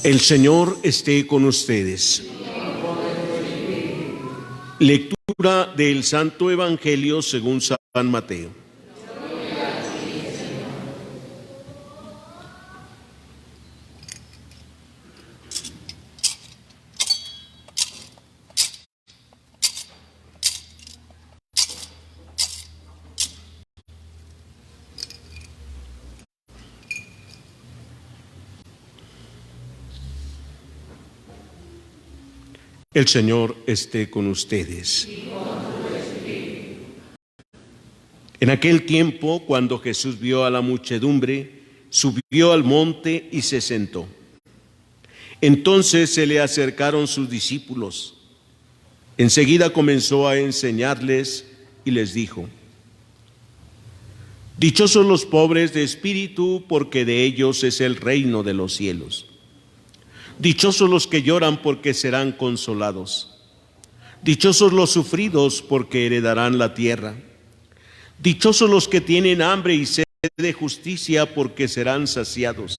El Señor esté con ustedes. Lectura del Santo Evangelio según San Mateo. El Señor esté con ustedes. En aquel tiempo, cuando Jesús vio a la muchedumbre, subió al monte y se sentó. Entonces se le acercaron sus discípulos. Enseguida comenzó a enseñarles y les dijo: Dichosos los pobres de espíritu, porque de ellos es el reino de los cielos. Dichosos los que lloran, porque serán consolados. Dichosos los sufridos, porque heredarán la tierra. Dichosos los que tienen hambre y sed de justicia, porque serán saciados.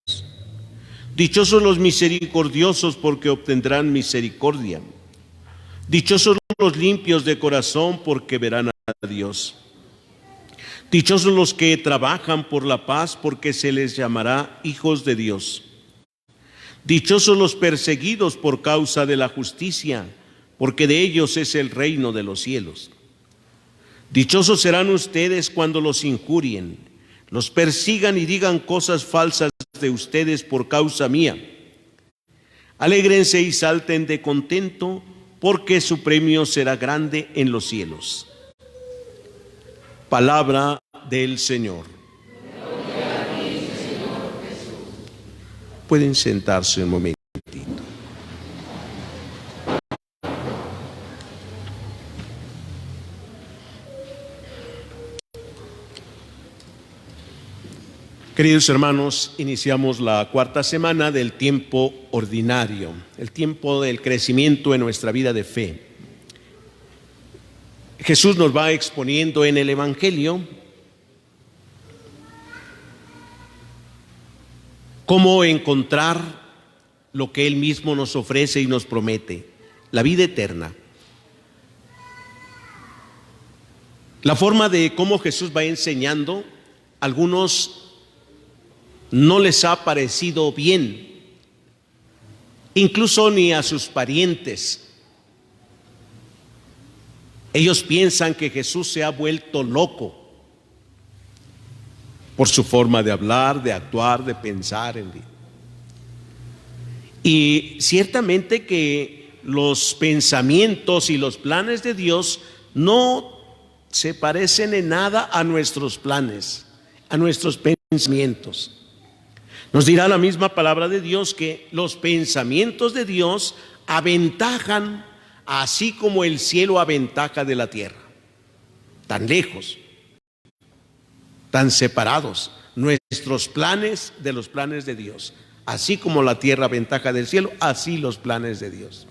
Dichosos los misericordiosos, porque obtendrán misericordia. Dichosos los limpios de corazón, porque verán a Dios. Dichosos los que trabajan por la paz, porque se les llamará hijos de Dios. Dichosos los perseguidos por causa de la justicia, porque de ellos es el reino de los cielos. Dichosos serán ustedes cuando los injurien, los persigan y digan cosas falsas de ustedes por causa mía. Alégrense y salten de contento, porque su premio será grande en los cielos. Palabra del Señor. Pueden sentarse un momentito. Queridos hermanos, iniciamos la cuarta semana del tiempo ordinario, el tiempo del crecimiento en nuestra vida de fe. Jesús nos va exponiendo en el Evangelio cómo encontrar lo que Él mismo nos ofrece y nos promete, la vida eterna. La forma de cómo Jesús va enseñando, a algunos no les ha parecido bien, incluso ni a sus parientes. Ellos piensan que Jesús se ha vuelto loco por su forma de hablar, de actuar, de pensar. Y ciertamente que los pensamientos y los planes de Dios no se parecen en nada a nuestros planes, a nuestros pensamientos. Nos dirá la misma palabra de Dios que los pensamientos de Dios aventajan, así como el cielo aventaja de la tierra. Tan lejos, tan separados nuestros planes de los planes de Dios. Así como la tierra aventaja del cielo, así los planes de Dios.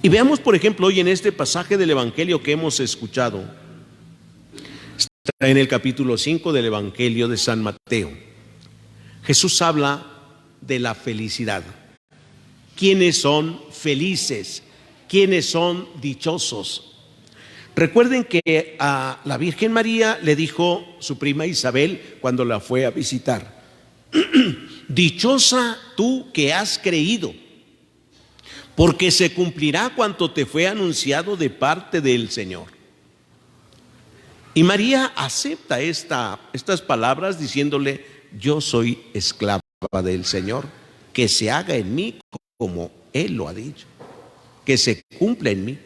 Y veamos, por ejemplo, hoy en este pasaje del Evangelio que hemos escuchado. Está en el capítulo 5 del Evangelio de San Mateo. Jesús habla de la felicidad. ¿Quiénes son felices? ¿Quiénes son dichosos? Recuerden que a la Virgen María le dijo su prima Isabel cuando la fue a visitar: dichosa tú que has creído, porque se cumplirá cuanto te fue anunciado de parte del Señor. Y María acepta estas palabras diciéndole: yo soy esclava del Señor, que se haga en mí como Él lo ha dicho, que se cumpla en mí.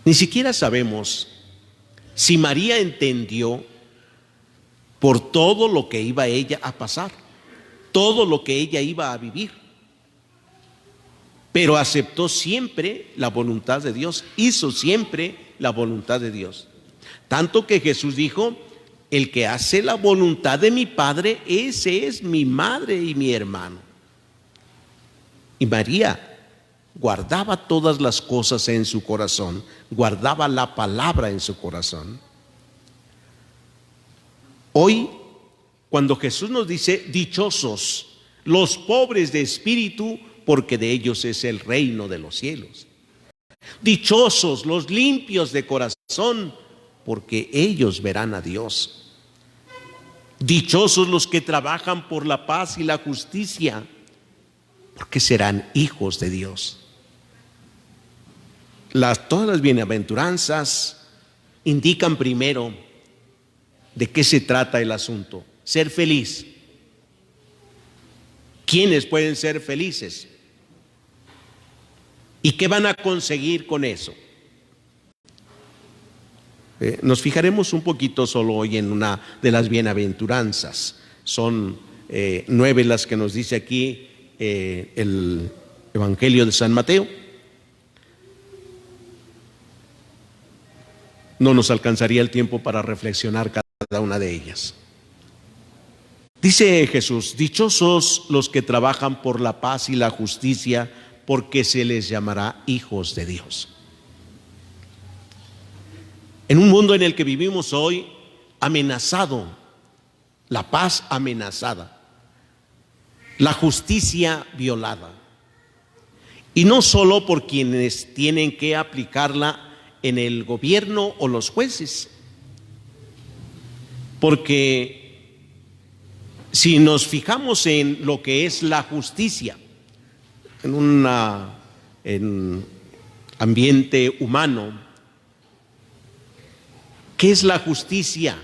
Ni siquiera sabemos si María entendió por todo lo que iba ella a pasar, todo lo que ella iba a vivir, pero aceptó siempre la voluntad de Dios, hizo siempre la voluntad de Dios. Tanto que Jesús dijo: el que hace la voluntad de mi Padre, ese es mi madre y mi hermano. Y María guardaba todas las cosas en su corazón, guardaba la palabra en su corazón. Hoy, cuando Jesús nos dice: dichosos los pobres de espíritu, porque de ellos es el reino de los cielos. Dichosos los limpios de corazón, porque ellos verán a Dios. Dichosos los que trabajan por la paz y la justicia, porque serán hijos de Dios. Todas las bienaventuranzas indican primero de qué se trata el asunto: ser feliz. ¿Quiénes pueden ser felices? ¿Y qué van a conseguir con eso? Nos fijaremos un poquito solo hoy en una de las bienaventuranzas. Son 9 las que nos dice aquí el Evangelio de San Mateo. No nos alcanzaría el tiempo para reflexionar cada una de ellas. Dice Jesús: dichosos los que trabajan por la paz y la justicia, porque se les llamará hijos de Dios. En un mundo en el que vivimos hoy, amenazado, la paz amenazada, la justicia violada, y no solo por quienes tienen que aplicarla en el gobierno o los jueces, porque si nos fijamos en lo que es la justicia en ambiente humano, ¿qué es la justicia?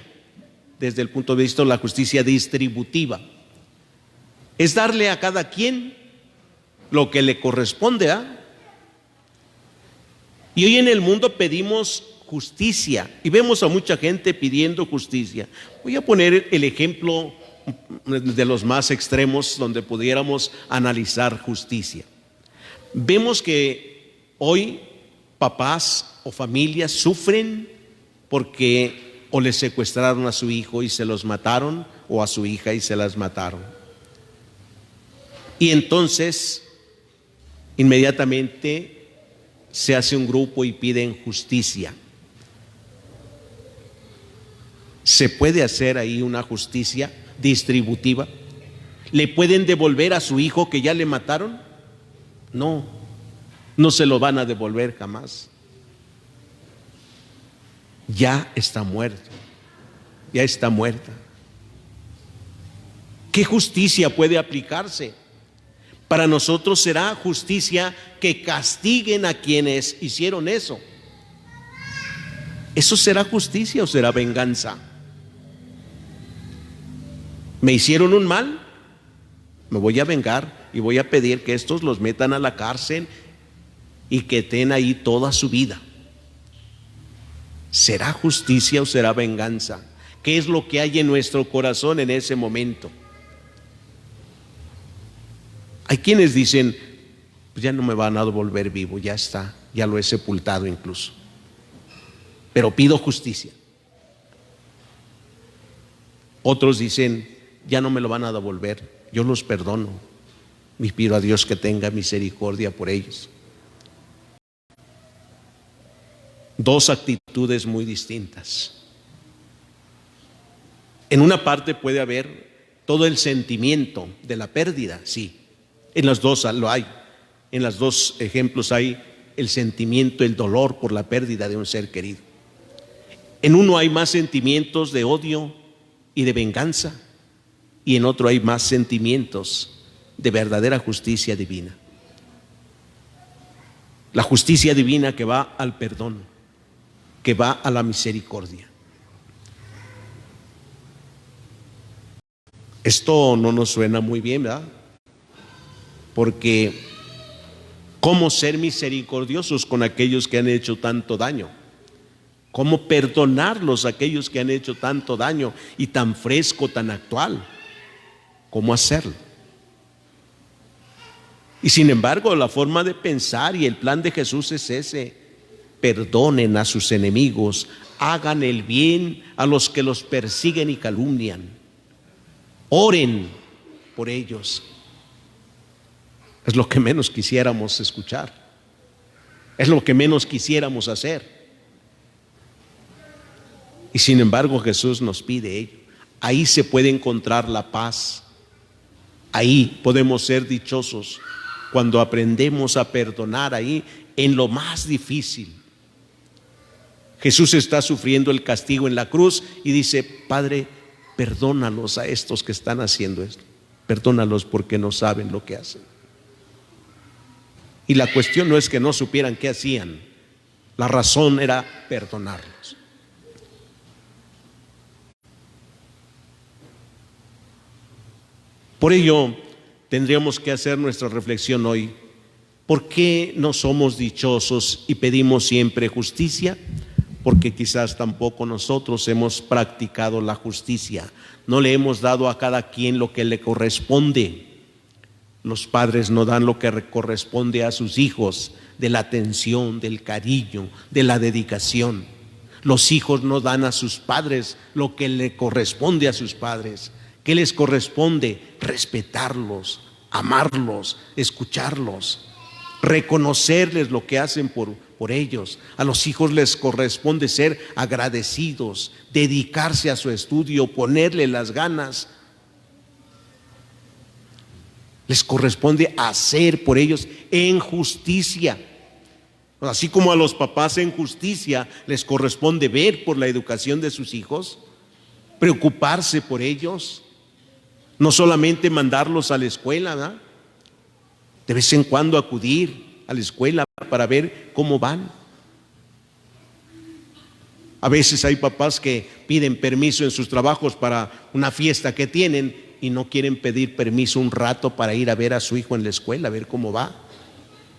Desde el punto de vista de la justicia distributiva, es darle a cada quien lo que le corresponde, Y hoy en el mundo pedimos justicia y vemos a mucha gente pidiendo justicia. Voy a poner el ejemplo de los más extremos donde pudiéramos analizar justicia. Vemos que hoy papás o familias sufren porque o les secuestraron a su hijo y se los mataron, o a su hija y se las mataron. Y entonces inmediatamente se hace un grupo y piden justicia. ¿Se puede hacer ahí una justicia distributiva? ¿Le pueden devolver a su hijo que ya le mataron? No, no se lo van a devolver jamás. Ya está muerto, ya está muerta. ¿Qué justicia puede aplicarse? Para nosotros será justicia que castiguen a quienes hicieron eso. ¿Eso será justicia o será venganza? ¿Me hicieron un mal? Me voy a vengar y voy a pedir que estos los metan a la cárcel y que estén ahí toda su vida. ¿Será justicia o será venganza? ¿Qué es lo que hay en nuestro corazón en ese momento? Hay quienes dicen: pues ya no me van a devolver vivo, ya está, ya lo he sepultado incluso, pero pido justicia. Otros dicen: ya no me lo van a devolver, yo los perdono y pido a Dios que tenga misericordia por ellos. Dos actitudes muy distintas. En una parte puede haber todo el sentimiento de la pérdida, sí. En las dos lo hay. En los dos ejemplos hay el sentimiento, el dolor por la pérdida de un ser querido. En uno hay más sentimientos de odio y de venganza, y en otro hay más sentimientos de verdadera justicia divina. La justicia divina que va al perdón, que va a la misericordia. Esto no nos suena muy bien, ¿verdad? Porque ¿cómo ser misericordiosos con aquellos que han hecho tanto daño? ¿Cómo perdonarlos a aquellos que han hecho tanto daño y tan fresco, tan actual? ¿Cómo hacerlo? Y sin embargo, la forma de pensar y el plan de Jesús es ese: perdonen a sus enemigos, hagan el bien a los que los persiguen y calumnian, oren por ellos. Es lo que menos quisiéramos escuchar, es lo que menos quisiéramos hacer. Y sin embargo Jesús nos pide ello. Ahí se puede encontrar la paz. Ahí podemos ser dichosos cuando aprendemos a perdonar ahí en lo más difícil. Jesús está sufriendo el castigo en la cruz y dice: Padre, perdónalos a estos que están haciendo esto. Perdónalos porque no saben lo que hacen. Y la cuestión no es que no supieran qué hacían. La razón era perdonarlos. Por ello, tendríamos que hacer nuestra reflexión hoy. ¿Por qué no somos dichosos y pedimos siempre justicia? Porque quizás tampoco nosotros hemos practicado la justicia. No le hemos dado a cada quien lo que le corresponde. Los padres no dan lo que corresponde a sus hijos, de la atención, del cariño, de la dedicación. Los hijos no dan a sus padres lo que le corresponde a sus padres. ¿Qué les corresponde? Respetarlos, amarlos, escucharlos, reconocerles lo que hacen por ellos. A los hijos les corresponde ser agradecidos, dedicarse a su estudio, ponerle las ganas. Les corresponde hacer por ellos en justicia. Así como a los papás en justicia les corresponde ver por la educación de sus hijos, preocuparse por ellos, no solamente mandarlos a la escuela, ¿verdad? De vez en cuando acudir a la escuela para ver cómo van. A veces hay papás que piden permiso en sus trabajos para una fiesta que tienen y no quieren pedir permiso un rato para ir a ver a su hijo en la escuela, a ver cómo va,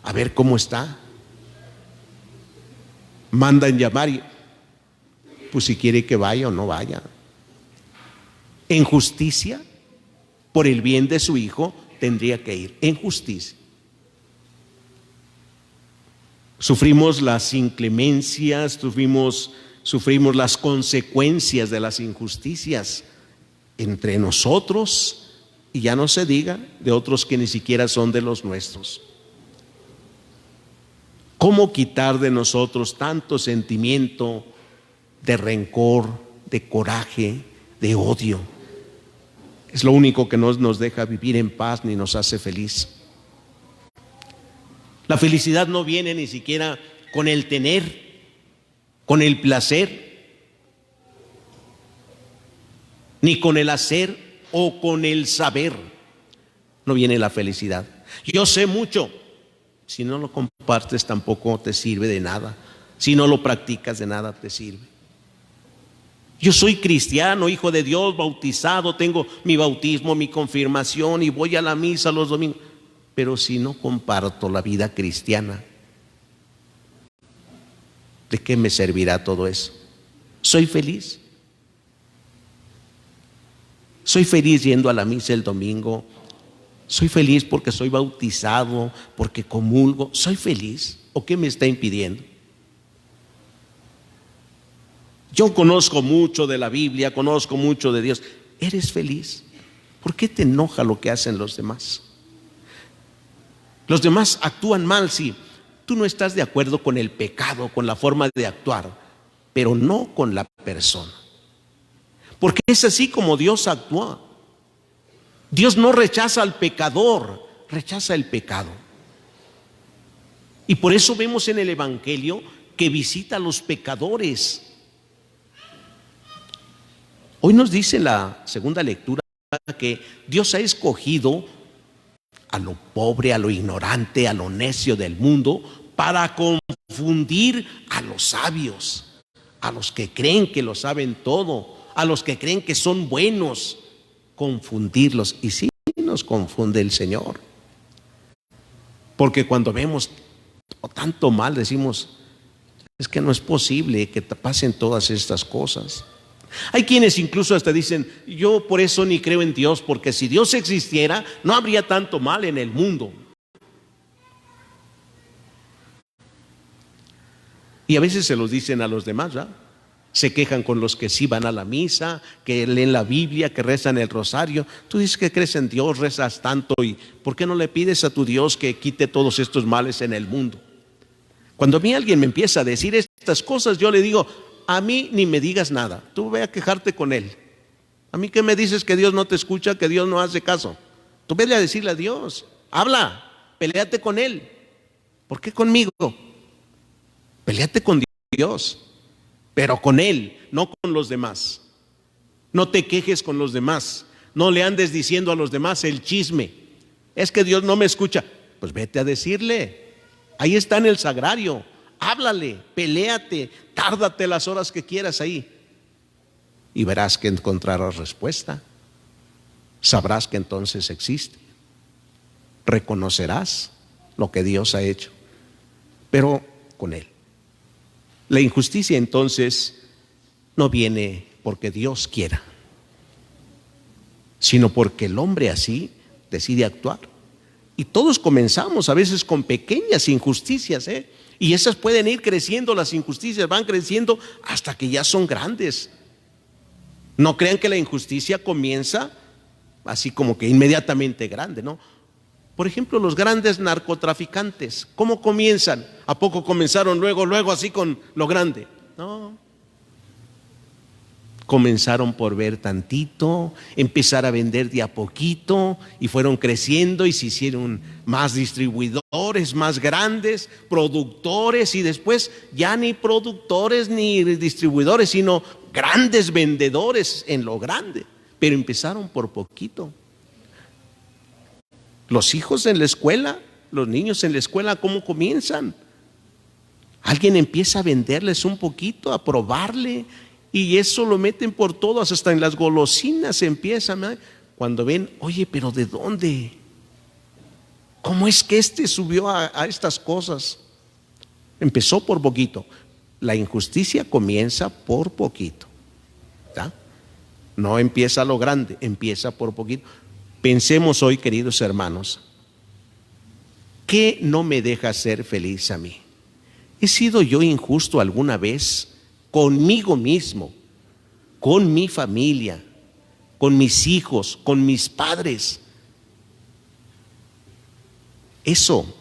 a ver cómo está. Mandan llamar y pues si quiere que vaya o no vaya. En justicia, por el bien de su hijo, tendría que ir en justicia. Sufrimos las inclemencias, sufrimos las consecuencias de las injusticias entre nosotros, y ya no se diga de otros que ni siquiera son de los nuestros. ¿Cómo quitar de nosotros tanto sentimiento de rencor, de coraje, de odio? Es lo único que no nos deja vivir en paz ni nos hace feliz. La felicidad no viene ni siquiera con el tener, con el placer, ni con el hacer o con el saber. No viene la felicidad. Yo sé mucho. Si no lo compartes tampoco te sirve de nada. Si no lo practicas, de nada te sirve. Yo soy cristiano, hijo de Dios, bautizado, tengo mi bautismo, mi confirmación y voy a la misa los domingos. Pero si no comparto la vida cristiana, ¿de qué me servirá todo eso? ¿Soy feliz? ¿Soy feliz yendo a la misa el domingo? ¿Soy feliz porque soy bautizado, porque comulgo? ¿Soy feliz? ¿O qué me está impidiendo? Yo conozco mucho de la Biblia, conozco mucho de Dios. ¿Eres feliz? ¿Por qué te enoja lo que hacen los demás? Los demás actúan mal, sí. Tú no estás de acuerdo con el pecado, con la forma de actuar, pero no con la persona. Porque es así como Dios actúa. Dios no rechaza al pecador, rechaza el pecado. Y por eso vemos en el Evangelio que visita a los pecadores. Hoy nos dice la segunda lectura que Dios ha escogido a lo pobre, a lo ignorante, a lo necio del mundo para confundir a los sabios, a los que creen que lo saben todo, a los que creen que son buenos, confundirlos. Y sí nos confunde el Señor, porque cuando vemos tanto mal decimos: es que no es posible que te pasen todas estas cosas. Hay quienes incluso hasta dicen: yo por eso ni creo en Dios, porque si Dios existiera no habría tanto mal en el mundo. Y a veces se los dicen a los demás, ¿verdad? Se quejan con los que sí van a la misa, que leen la Biblia, que rezan el rosario. Tú dices que crees en Dios, rezas tanto, ¿y por qué no le pides a tu Dios que quite todos estos males en el mundo? Cuando a mí alguien me empieza a decir estas cosas, yo le digo: a mí ni me digas nada, tú ve a quejarte con él. ¿A mí qué me dices que Dios no te escucha, que Dios no hace caso? Tú vete a decirle a Dios, habla, peléate con Él. ¿Por qué conmigo? Peléate con Dios, pero con Él, no con los demás. No te quejes con los demás, no le andes diciendo a los demás el chisme. Es que Dios no me escucha. Pues vete a decirle, ahí está en el sagrario, háblale, peléate, tárdate las horas que quieras ahí. Y verás que encontrarás respuesta. Sabrás que entonces existe. Reconocerás lo que Dios ha hecho, pero con Él. La injusticia entonces no viene porque Dios quiera, sino porque el hombre así decide actuar. Y todos comenzamos a veces con pequeñas injusticias, y esas pueden ir creciendo, las injusticias van creciendo hasta que ya son grandes. No crean que la injusticia comienza así como que inmediatamente grande, ¿no? Por ejemplo, los grandes narcotraficantes, ¿cómo comienzan? ¿A poco comenzaron luego así con lo grande? No. Comenzaron por ver tantito, empezar a vender de a poquito, y fueron creciendo y se hicieron más distribuidores, más grandes, productores, y después ya ni productores ni distribuidores, sino grandes vendedores en lo grande. Pero empezaron por poquito. Los hijos en la escuela, los niños en la escuela, ¿cómo comienzan? Alguien empieza a venderles un poquito, a probarle, y eso lo meten por todas, hasta en las golosinas empiezan, ¿eh? Cuando ven, oye, pero ¿de dónde? ¿Cómo es que este subió a estas cosas? Empezó por poquito. La injusticia comienza por poquito, ¿tá? No empieza a lo grande, empieza por poquito. Pensemos hoy, queridos hermanos, ¿qué no me deja ser feliz a mí? ¿He sido yo injusto alguna vez conmigo mismo, con mi familia, con mis hijos, con mis padres? Eso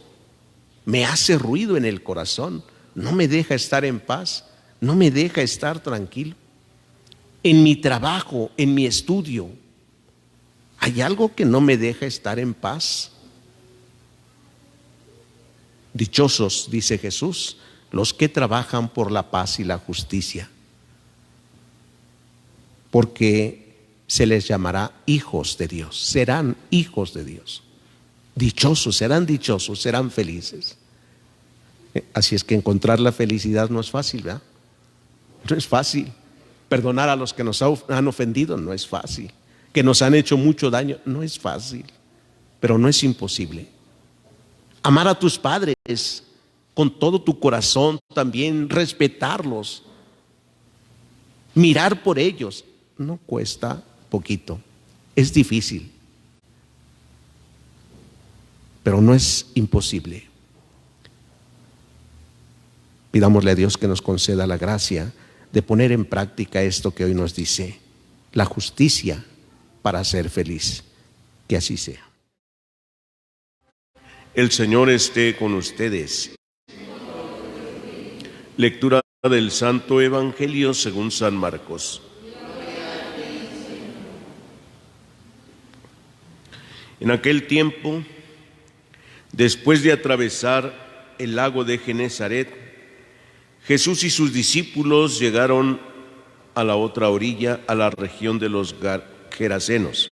me hace ruido en el corazón, no me deja estar en paz, no me deja estar tranquilo. En mi trabajo, en mi estudio, ¿hay algo que no me deja estar en paz? Dichosos, dice Jesús, los que trabajan por la paz y la justicia, porque se les llamará hijos de Dios, serán hijos de Dios. Dichosos, serán felices. Así es que encontrar la felicidad no es fácil, ¿verdad? No es fácil. Perdonar a los que nos han ofendido no es fácil. Que nos han hecho mucho daño no es fácil, pero no es imposible. Amar a tus padres con todo tu corazón, también respetarlos, mirar por ellos, no cuesta poquito, es difícil, pero no es imposible. Pidámosle a Dios que nos conceda la gracia de poner en práctica esto que hoy nos dice, la justicia para ser feliz. Que así sea. El Señor esté con ustedes. Lectura del Santo Evangelio según San Marcos. En aquel tiempo, después de atravesar el lago de Genesaret, Jesús y sus discípulos llegaron a la otra orilla, a la región de los Gerasenos.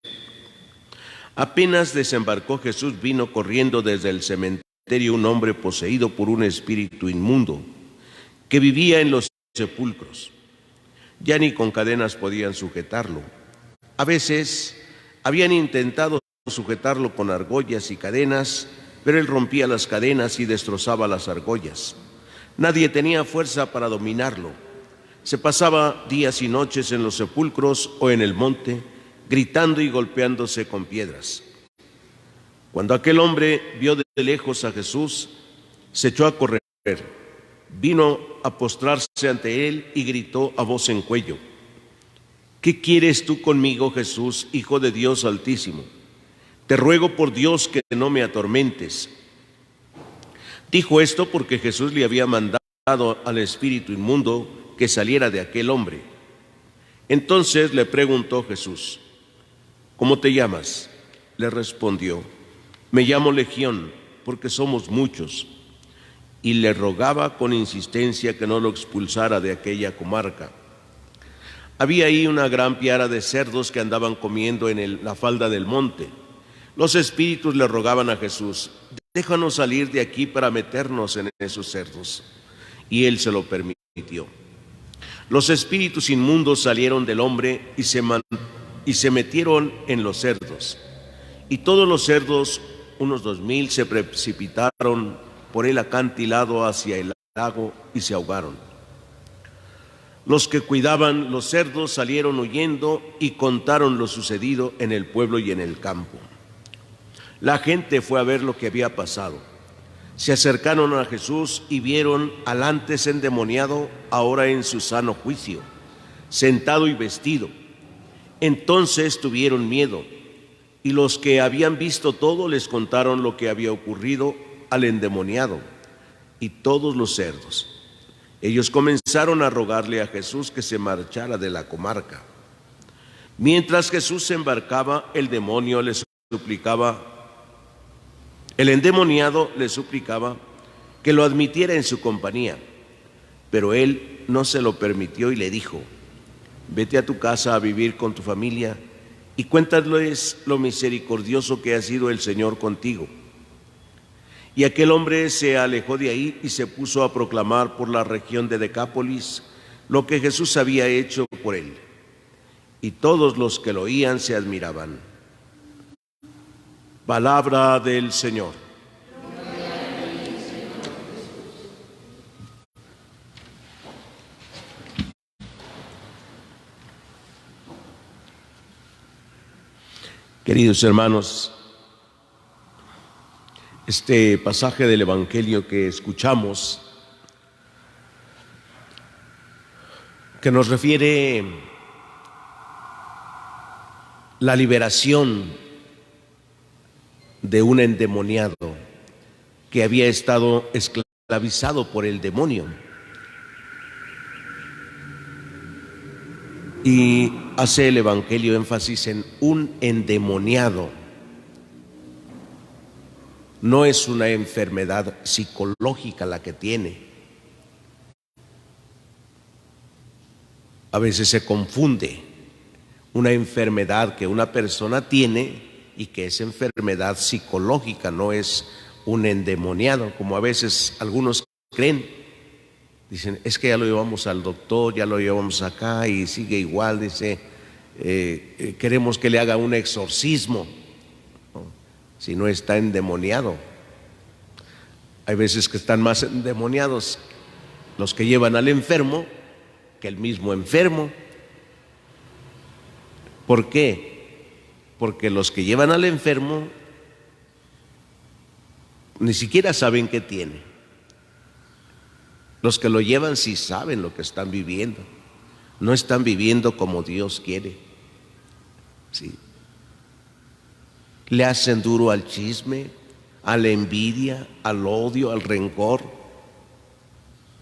Apenas desembarcó Jesús, vino corriendo desde el cementerio un hombre poseído por un espíritu inmundo, que vivía en los sepulcros. Ya ni con cadenas podían sujetarlo. A veces habían intentado sujetarlo con argollas y cadenas, pero él rompía las cadenas y destrozaba las argollas. Nadie tenía fuerza para dominarlo. Se pasaba días y noches en los sepulcros o en el monte, gritando y golpeándose con piedras. Cuando aquel hombre vio de lejos a Jesús, se echó a correr, vino a postrarse ante él y gritó a voz en cuello: ¿Qué quieres tú conmigo, Jesús, Hijo de Dios Altísimo? Te ruego por Dios que no me atormentes. Dijo esto porque Jesús le había mandado al espíritu inmundo que saliera de aquel hombre. Entonces le preguntó Jesús: ¿cómo te llamas? Le respondió: me llamo Legión, porque somos muchos. Y le rogaba con insistencia que no lo expulsara de aquella comarca. Había ahí una gran piara de cerdos que andaban comiendo en la falda del monte. Los espíritus le rogaban a Jesús: déjanos salir de aquí para meternos en esos cerdos. Y él se lo permitió. Los espíritus inmundos salieron del hombre y se metieron en los cerdos. Y todos los cerdos, unos 2000, se precipitaron por el acantilado hacia el lago y se ahogaron. Los que cuidaban los cerdos salieron huyendo y contaron lo sucedido en el pueblo y en el campo. La gente fue a ver lo que había pasado. Se acercaron a Jesús y vieron al antes endemoniado, ahora en su sano juicio, sentado y vestido. Entonces tuvieron miedo, y los que habían visto todo les contaron lo que había ocurrido al endemoniado y todos los cerdos. Ellos comenzaron a rogarle a Jesús que se marchara de la comarca. Mientras Jesús se embarcaba, el endemoniado le suplicaba que lo admitiera en su compañía, pero él no se lo permitió y le dijo: vete a tu casa a vivir con tu familia y cuéntales lo misericordioso que ha sido el Señor contigo. Y aquel hombre se alejó de ahí y se puso a proclamar por la región de Decápolis lo que Jesús había hecho por él. Y todos los que lo oían se admiraban. Palabra del Señor. Queridos hermanos, este pasaje del Evangelio que escuchamos, que nos refiere la liberación de un endemoniado que había estado esclavizado por el demonio, y hace el Evangelio énfasis en un endemoniado. No es una enfermedad psicológica la que tiene. A veces se confunde una enfermedad que una persona tiene y que es enfermedad psicológica, no es un endemoniado, como a veces algunos creen. Dicen: es que ya lo llevamos al doctor, ya lo llevamos acá y sigue igual, dice, queremos que le haga un exorcismo. Si no está endemoniado. Hay veces que están más endemoniados los que llevan al enfermo que el mismo enfermo. ¿Por qué? Porque los que llevan al enfermo ni siquiera saben qué tiene. Los que lo llevan sí saben lo que están viviendo. No están viviendo como Dios quiere. Sí. Le hacen duro al chisme, a la envidia, al odio, al rencor,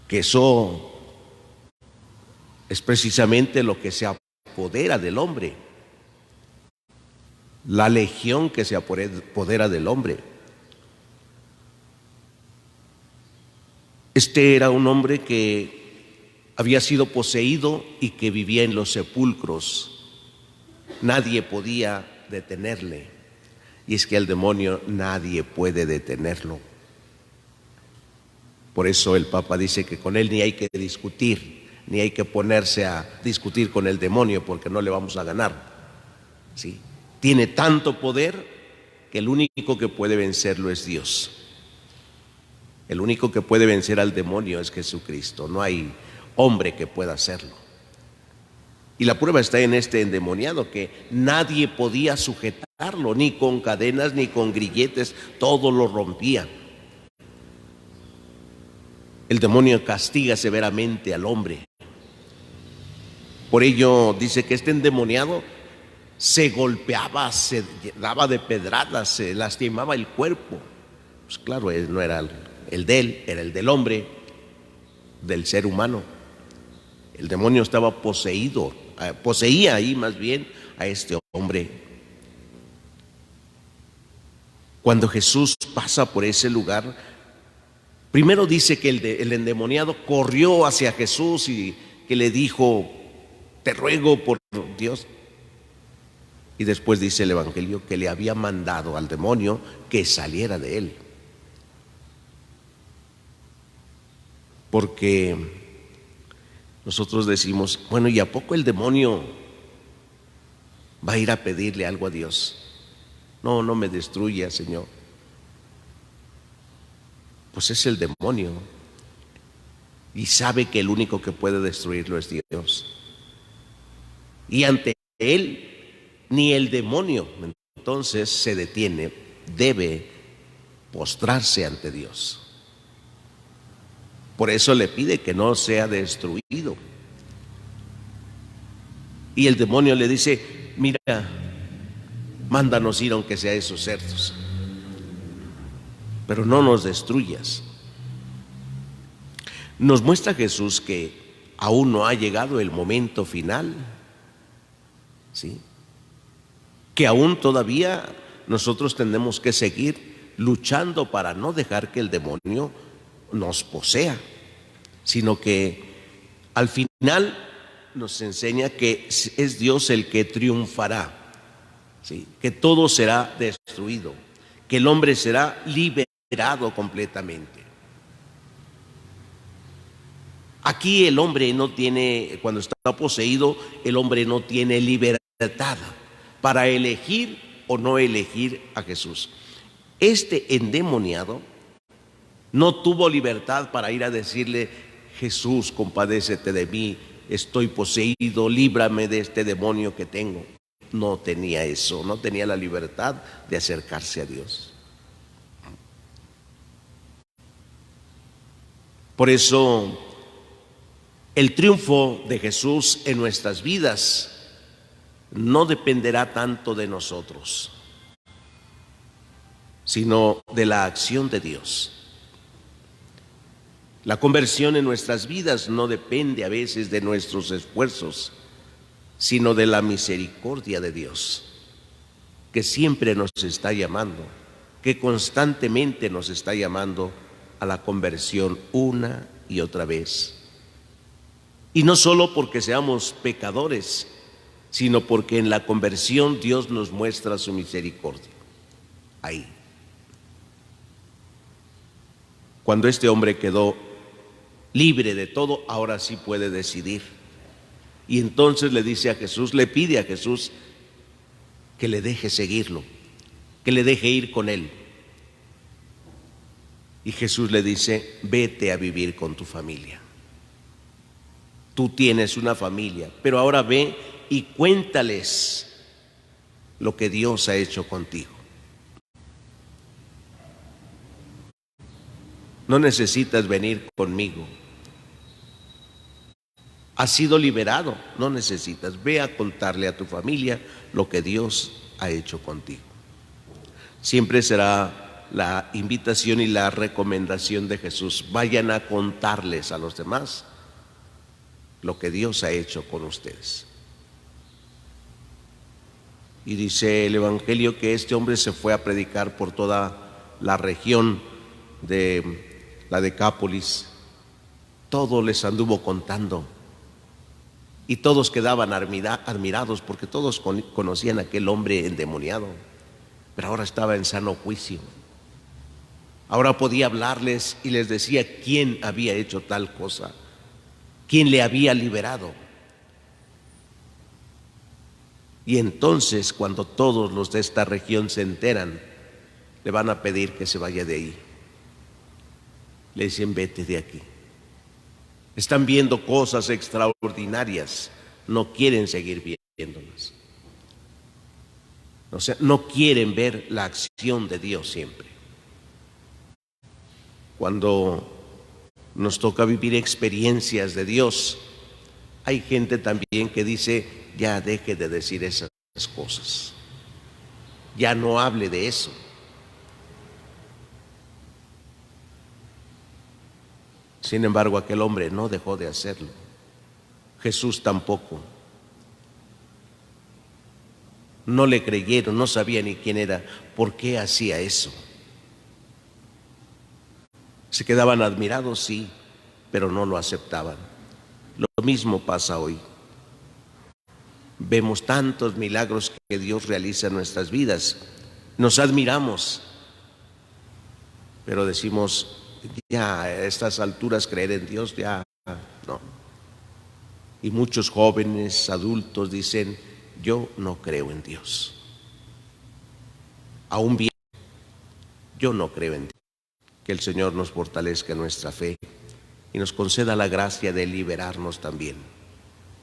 que eso es precisamente lo que se apodera del hombre, la legión que se apodera del hombre. Este era un hombre que había sido poseído y que vivía en los sepulcros. Nadie podía detenerle. Y es que al demonio nadie puede detenerlo. Por eso el Papa dice que con él ni hay que discutir, ni hay que ponerse a discutir con el demonio, porque no le vamos a ganar. ¿Sí? Tiene tanto poder que el único que puede vencerlo es Dios. El único que puede vencer al demonio es Jesucristo. No hay hombre que pueda hacerlo. Y la prueba está en este endemoniado, que nadie podía sujetarlo, ni con cadenas, ni con grilletes, todo lo rompía. El demonio castiga severamente al hombre. Por ello dice que este endemoniado se golpeaba, se daba de pedradas, se lastimaba el cuerpo. Pues claro, no era el de él, era el del hombre, del ser humano. El demonio estaba poseído poseía ahí más bien a este hombre. Cuando Jesús pasa por ese lugar, primero dice que el endemoniado corrió hacia Jesús y que le dijo: te ruego por Dios. Y después dice el Evangelio que le había mandado al demonio que saliera de él. Porque nosotros decimos: bueno, ¿y a poco el demonio va a ir a pedirle algo a Dios? No, no me destruya, Señor. Pues es el demonio y sabe que el único que puede destruirlo es Dios. Y ante él ni el demonio entonces se detiene, debe postrarse ante Dios. Por eso le pide que no sea destruido. Y el demonio le dice: mira, mándanos ir aunque sea esos cerdos, pero no nos destruyas. Nos muestra Jesús que aún no ha llegado el momento final, ¿sí? Que aún todavía nosotros tenemos que seguir luchando para no dejar que el demonio nos posea, sino que al final nos enseña que es Dios el que triunfará, ¿sí? Que todo será destruido, que el hombre será liberado completamente. Aquí el hombre no tiene, cuando está poseído, el hombre no tiene libertad para elegir o no elegir a Jesús. Este endemoniado no tuvo libertad para ir a decirle: Jesús, compadécete de mí, estoy poseído, líbrame de este demonio que tengo. No tenía eso, no tenía la libertad de acercarse a Dios. Por eso, el triunfo de Jesús en nuestras vidas no dependerá tanto de nosotros, sino de la acción de Dios. La conversión en nuestras vidas no depende a veces de nuestros esfuerzos, sino de la misericordia de Dios, que siempre nos está llamando, que constantemente nos está llamando a la conversión una y otra vez. Y no solo porque seamos pecadores, sino porque en la conversión Dios nos muestra su misericordia. Ahí. Cuando este hombre quedó libre de todo, ahora sí puede decidir. Y entonces le dice a Jesús, le pide a Jesús que le deje seguirlo, que le deje ir con él. Y Jesús le dice: vete a vivir con tu familia. Tú tienes una familia, pero ahora ve y cuéntales lo que Dios ha hecho contigo. No necesitas venir conmigo. Has sido liberado, no necesitas. Ve a contarle a tu familia lo que Dios ha hecho contigo. Siempre será la invitación y la recomendación de Jesús: vayan a contarles a los demás lo que Dios ha hecho con ustedes. Y dice el Evangelio que este hombre se fue a predicar por toda la región de la Decápolis. Todo les anduvo contando y todos quedaban admirados, porque todos conocían a aquel hombre endemoniado, pero ahora estaba en sano juicio. Ahora podía hablarles y les decía quién había hecho tal cosa, quién le había liberado. Y entonces, cuando todos los de esta región se enteran, le van a pedir que se vaya de ahí. Le dicen: vete de aquí. Están viendo cosas extraordinarias, no quieren seguir viéndolas. O sea, no quieren ver la acción de Dios siempre. Cuando nos toca vivir experiencias de Dios, hay gente también que dice: ya deje de decir esas cosas, ya no hable de eso. Sin embargo, aquel hombre no dejó de hacerlo. Jesús tampoco. No le creyeron, no sabían ni quién era. ¿Por qué hacía eso? Se quedaban admirados, sí, pero no lo aceptaban. Lo mismo pasa hoy. Vemos tantos milagros que Dios realiza en nuestras vidas. Nos admiramos, pero decimos, ya a estas alturas creer en Dios, ya no. Y muchos jóvenes, adultos dicen, yo no creo en Dios. Aún bien, yo no creo en Dios. Que el Señor nos fortalezca en nuestra fe y nos conceda la gracia de liberarnos también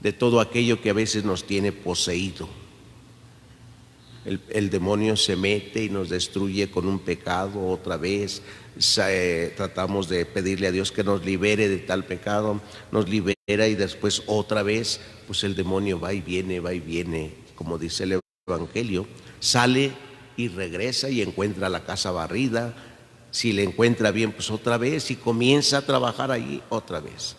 de todo aquello que a veces nos tiene poseído. El demonio se mete y nos destruye con un pecado otra vez. Tratamos de pedirle a Dios que nos libere de tal pecado, nos libera y después otra vez, pues el demonio va y viene, como dice el Evangelio, sale y regresa y encuentra la casa barrida. Si le encuentra bien, pues otra vez y comienza a trabajar allí otra vez.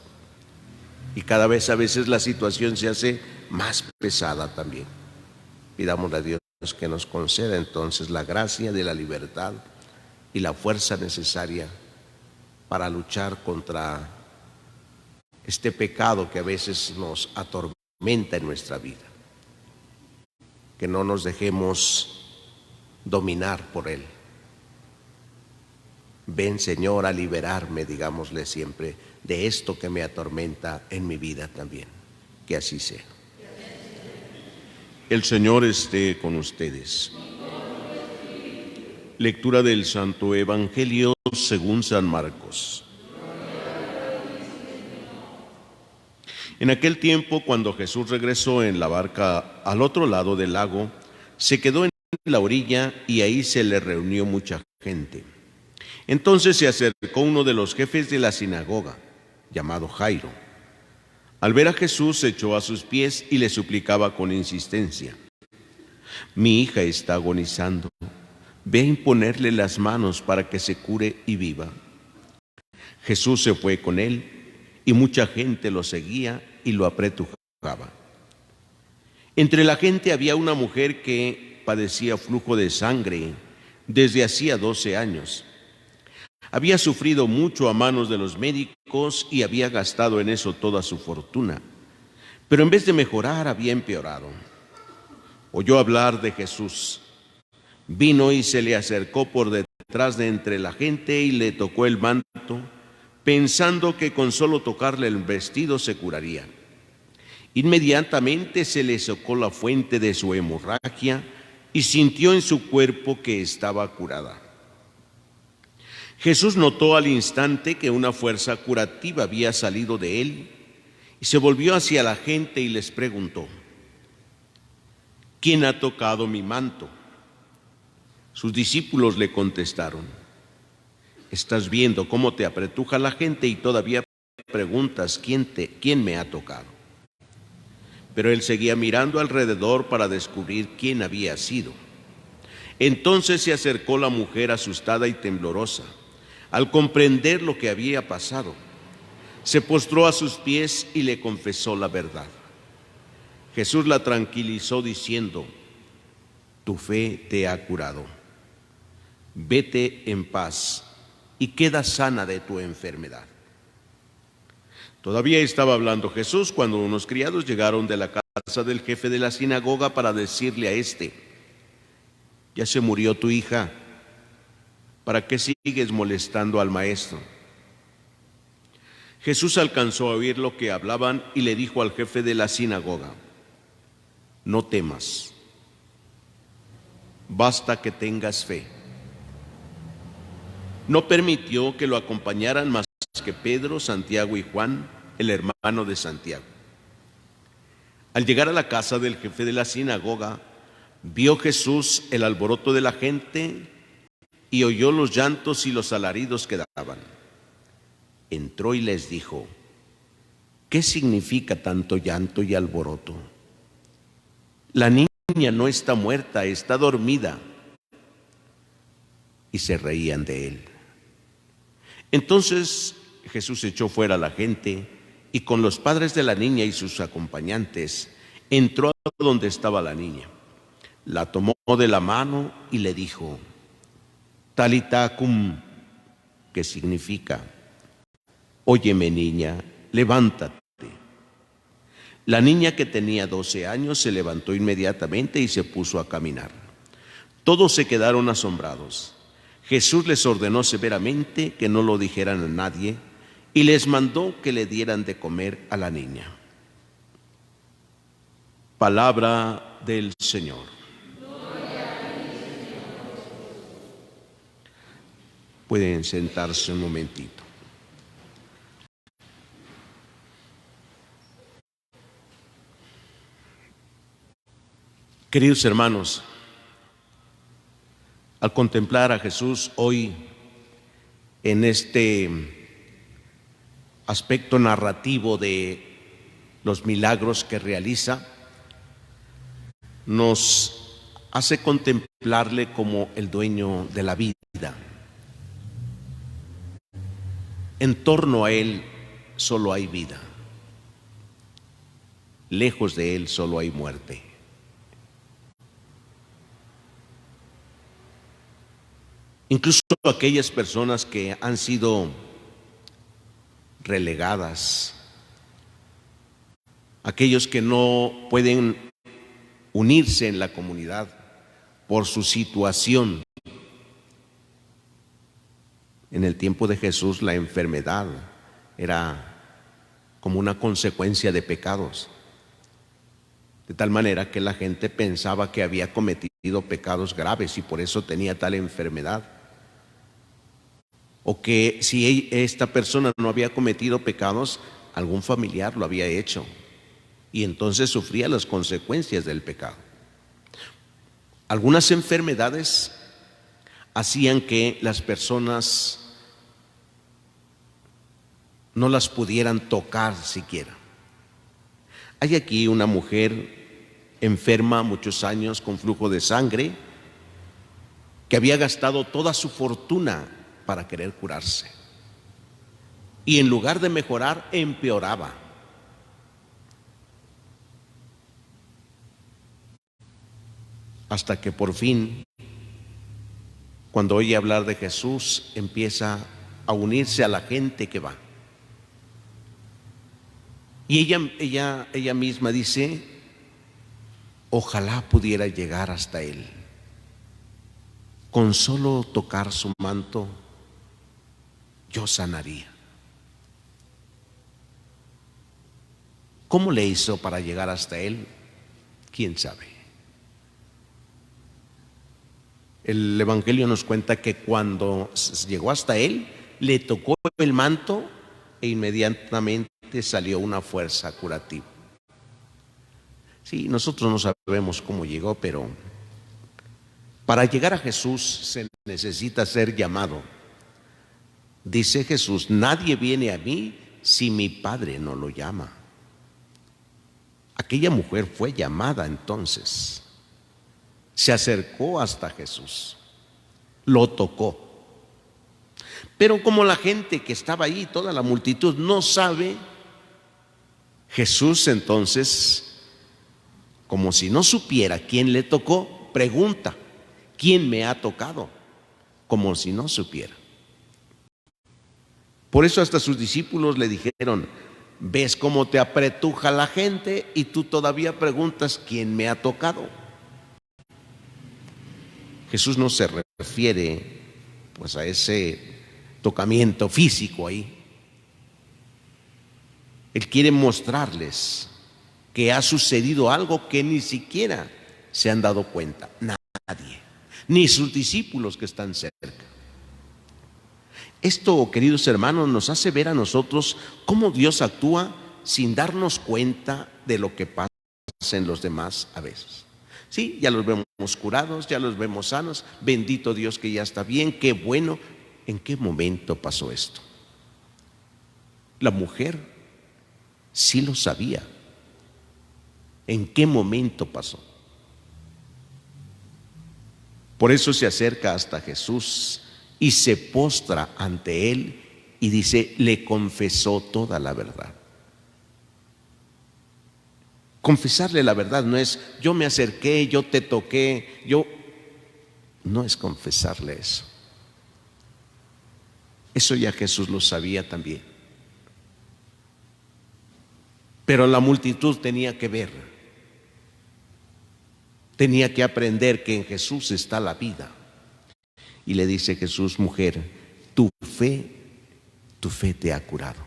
Y cada vez a veces la situación se hace más pesada también. Pidámosle a Dios que nos conceda entonces la gracia de la libertad y la fuerza necesaria para luchar contra este pecado que a veces nos atormenta en nuestra vida. Que no nos dejemos dominar por él. Ven, Señor, a liberarme, digámosle siempre, de esto que me atormenta en mi vida también. Que así sea. El Señor esté con ustedes. Lectura del Santo Evangelio según San Marcos. En aquel tiempo, cuando Jesús regresó en la barca al otro lado del lago, se quedó en la orilla y ahí se le reunió mucha gente. Entonces se acercó uno de los jefes de la sinagoga, llamado Jairo. Al ver a Jesús, se echó a sus pies y le suplicaba con insistencia: mi hija está agonizando, ve a imponerle las manos para que se cure y viva. Jesús se fue con él y mucha gente lo seguía y lo apretujaba. Entre la gente había una mujer que padecía flujo de sangre desde hacía 12 años. Había sufrido mucho a manos de los médicos y había gastado en eso toda su fortuna, pero en vez de mejorar había empeorado. Oyó hablar de Jesús, vino y se le acercó por detrás de entre la gente y le tocó el manto, pensando que con solo tocarle el vestido se curaría. Inmediatamente se le secó la fuente de su hemorragia y sintió en su cuerpo que estaba curada. Jesús notó al instante que una fuerza curativa había salido de él y se volvió hacia la gente y les preguntó: ¿quién ha tocado mi manto? Sus discípulos le contestaron: estás viendo cómo te apretuja la gente y todavía preguntas quién me ha tocado. Pero él seguía mirando alrededor para descubrir quién había sido. Entonces se acercó la mujer asustada y temblorosa. Al comprender lo que había pasado, se postró a sus pies y le confesó la verdad. Jesús la tranquilizó diciendo: tu fe te ha curado. Vete en paz y queda sana de tu enfermedad. Todavía estaba hablando Jesús cuando unos criados llegaron de la casa del jefe de la sinagoga para decirle a éste: ya se murió tu hija, ¿para qué sigues molestando al maestro? Jesús alcanzó a oír lo que hablaban y le dijo al jefe de la sinagoga: no temas, basta que tengas fe. No permitió que lo acompañaran más que Pedro, Santiago y Juan, el hermano de Santiago. Al llegar a la casa del jefe de la sinagoga, vio Jesús el alboroto de la gente y oyó los llantos y los alaridos que daban. Entró y les dijo: ¿qué significa tanto llanto y alboroto? La niña no está muerta, está dormida. Y se reían de él. Entonces Jesús echó fuera a la gente y con los padres de la niña y sus acompañantes entró a donde estaba la niña. La tomó de la mano y le dijo: Talita cum, que significa: óyeme, niña, levántate. La niña, que tenía 12 años, se levantó inmediatamente y se puso a caminar. Todos se quedaron asombrados. Jesús les ordenó severamente que no lo dijeran a nadie y les mandó que le dieran de comer a la niña. Palabra del Señor. Pueden sentarse un momentito. Queridos hermanos, al contemplar a Jesús hoy en este aspecto narrativo de los milagros que realiza, nos hace contemplarle como el dueño de la vida. En torno a Él solo hay vida. Lejos de Él solo hay muerte. Incluso aquellas personas que han sido relegadas, aquellos que no pueden unirse en la comunidad por su situación. En el tiempo de Jesús, la enfermedad era como una consecuencia de pecados, de tal manera que la gente pensaba que había cometido pecados graves y por eso tenía tal enfermedad. O que si esta persona no había cometido pecados, algún familiar lo había hecho y entonces sufría las consecuencias del pecado. Algunas enfermedades hacían que las personas no las pudieran tocar siquiera. Hay aquí una mujer enferma muchos años con flujo de sangre que había gastado toda su fortuna para querer curarse y en lugar de mejorar empeoraba. Hasta que por fin, cuando oye hablar de Jesús, empieza a unirse a la gente que va. Y ella misma dice: ojalá pudiera llegar hasta Él. Con solo tocar su manto, yo sanaría. ¿Cómo le hizo para llegar hasta Él? ¿Quién sabe? El Evangelio nos cuenta que cuando llegó hasta Él, le tocó el manto e inmediatamente salió una fuerza curativa. Sí, nosotros no sabemos cómo llegó, pero para llegar a Jesús se necesita ser llamado. Dice Jesús: nadie viene a mí si mi Padre no lo llama. Aquella mujer fue llamada entonces. Se acercó hasta Jesús, lo tocó. Pero como la gente que estaba ahí, toda la multitud, no sabe, Jesús entonces, como si no supiera quién le tocó, pregunta: ¿quién me ha tocado? Como si no supiera. Por eso hasta sus discípulos le dijeron: ¿ves cómo te apretuja la gente y tú todavía preguntas quién me ha tocado? Jesús no se refiere pues a ese tocamiento físico ahí. Él quiere mostrarles que ha sucedido algo que ni siquiera se han dado cuenta, nadie, ni sus discípulos que están cerca. Esto, queridos hermanos, nos hace ver a nosotros cómo Dios actúa sin darnos cuenta de lo que pasa en los demás a veces. Sí, ya los vemos curados, ya los vemos sanos, bendito Dios que ya está bien, qué bueno. ¿En qué momento pasó esto? La mujer sí lo sabía. ¿En qué momento pasó? Por eso se acerca hasta Jesús y se postra ante Él y dice: le confesó toda la verdad. Confesarle la verdad no es yo me acerqué, yo te toqué, no es confesarle eso. Eso ya Jesús lo sabía también. Pero la multitud tenía que ver, tenía que aprender que en Jesús está la vida. Y le dice Jesús: mujer, tu fe te ha curado.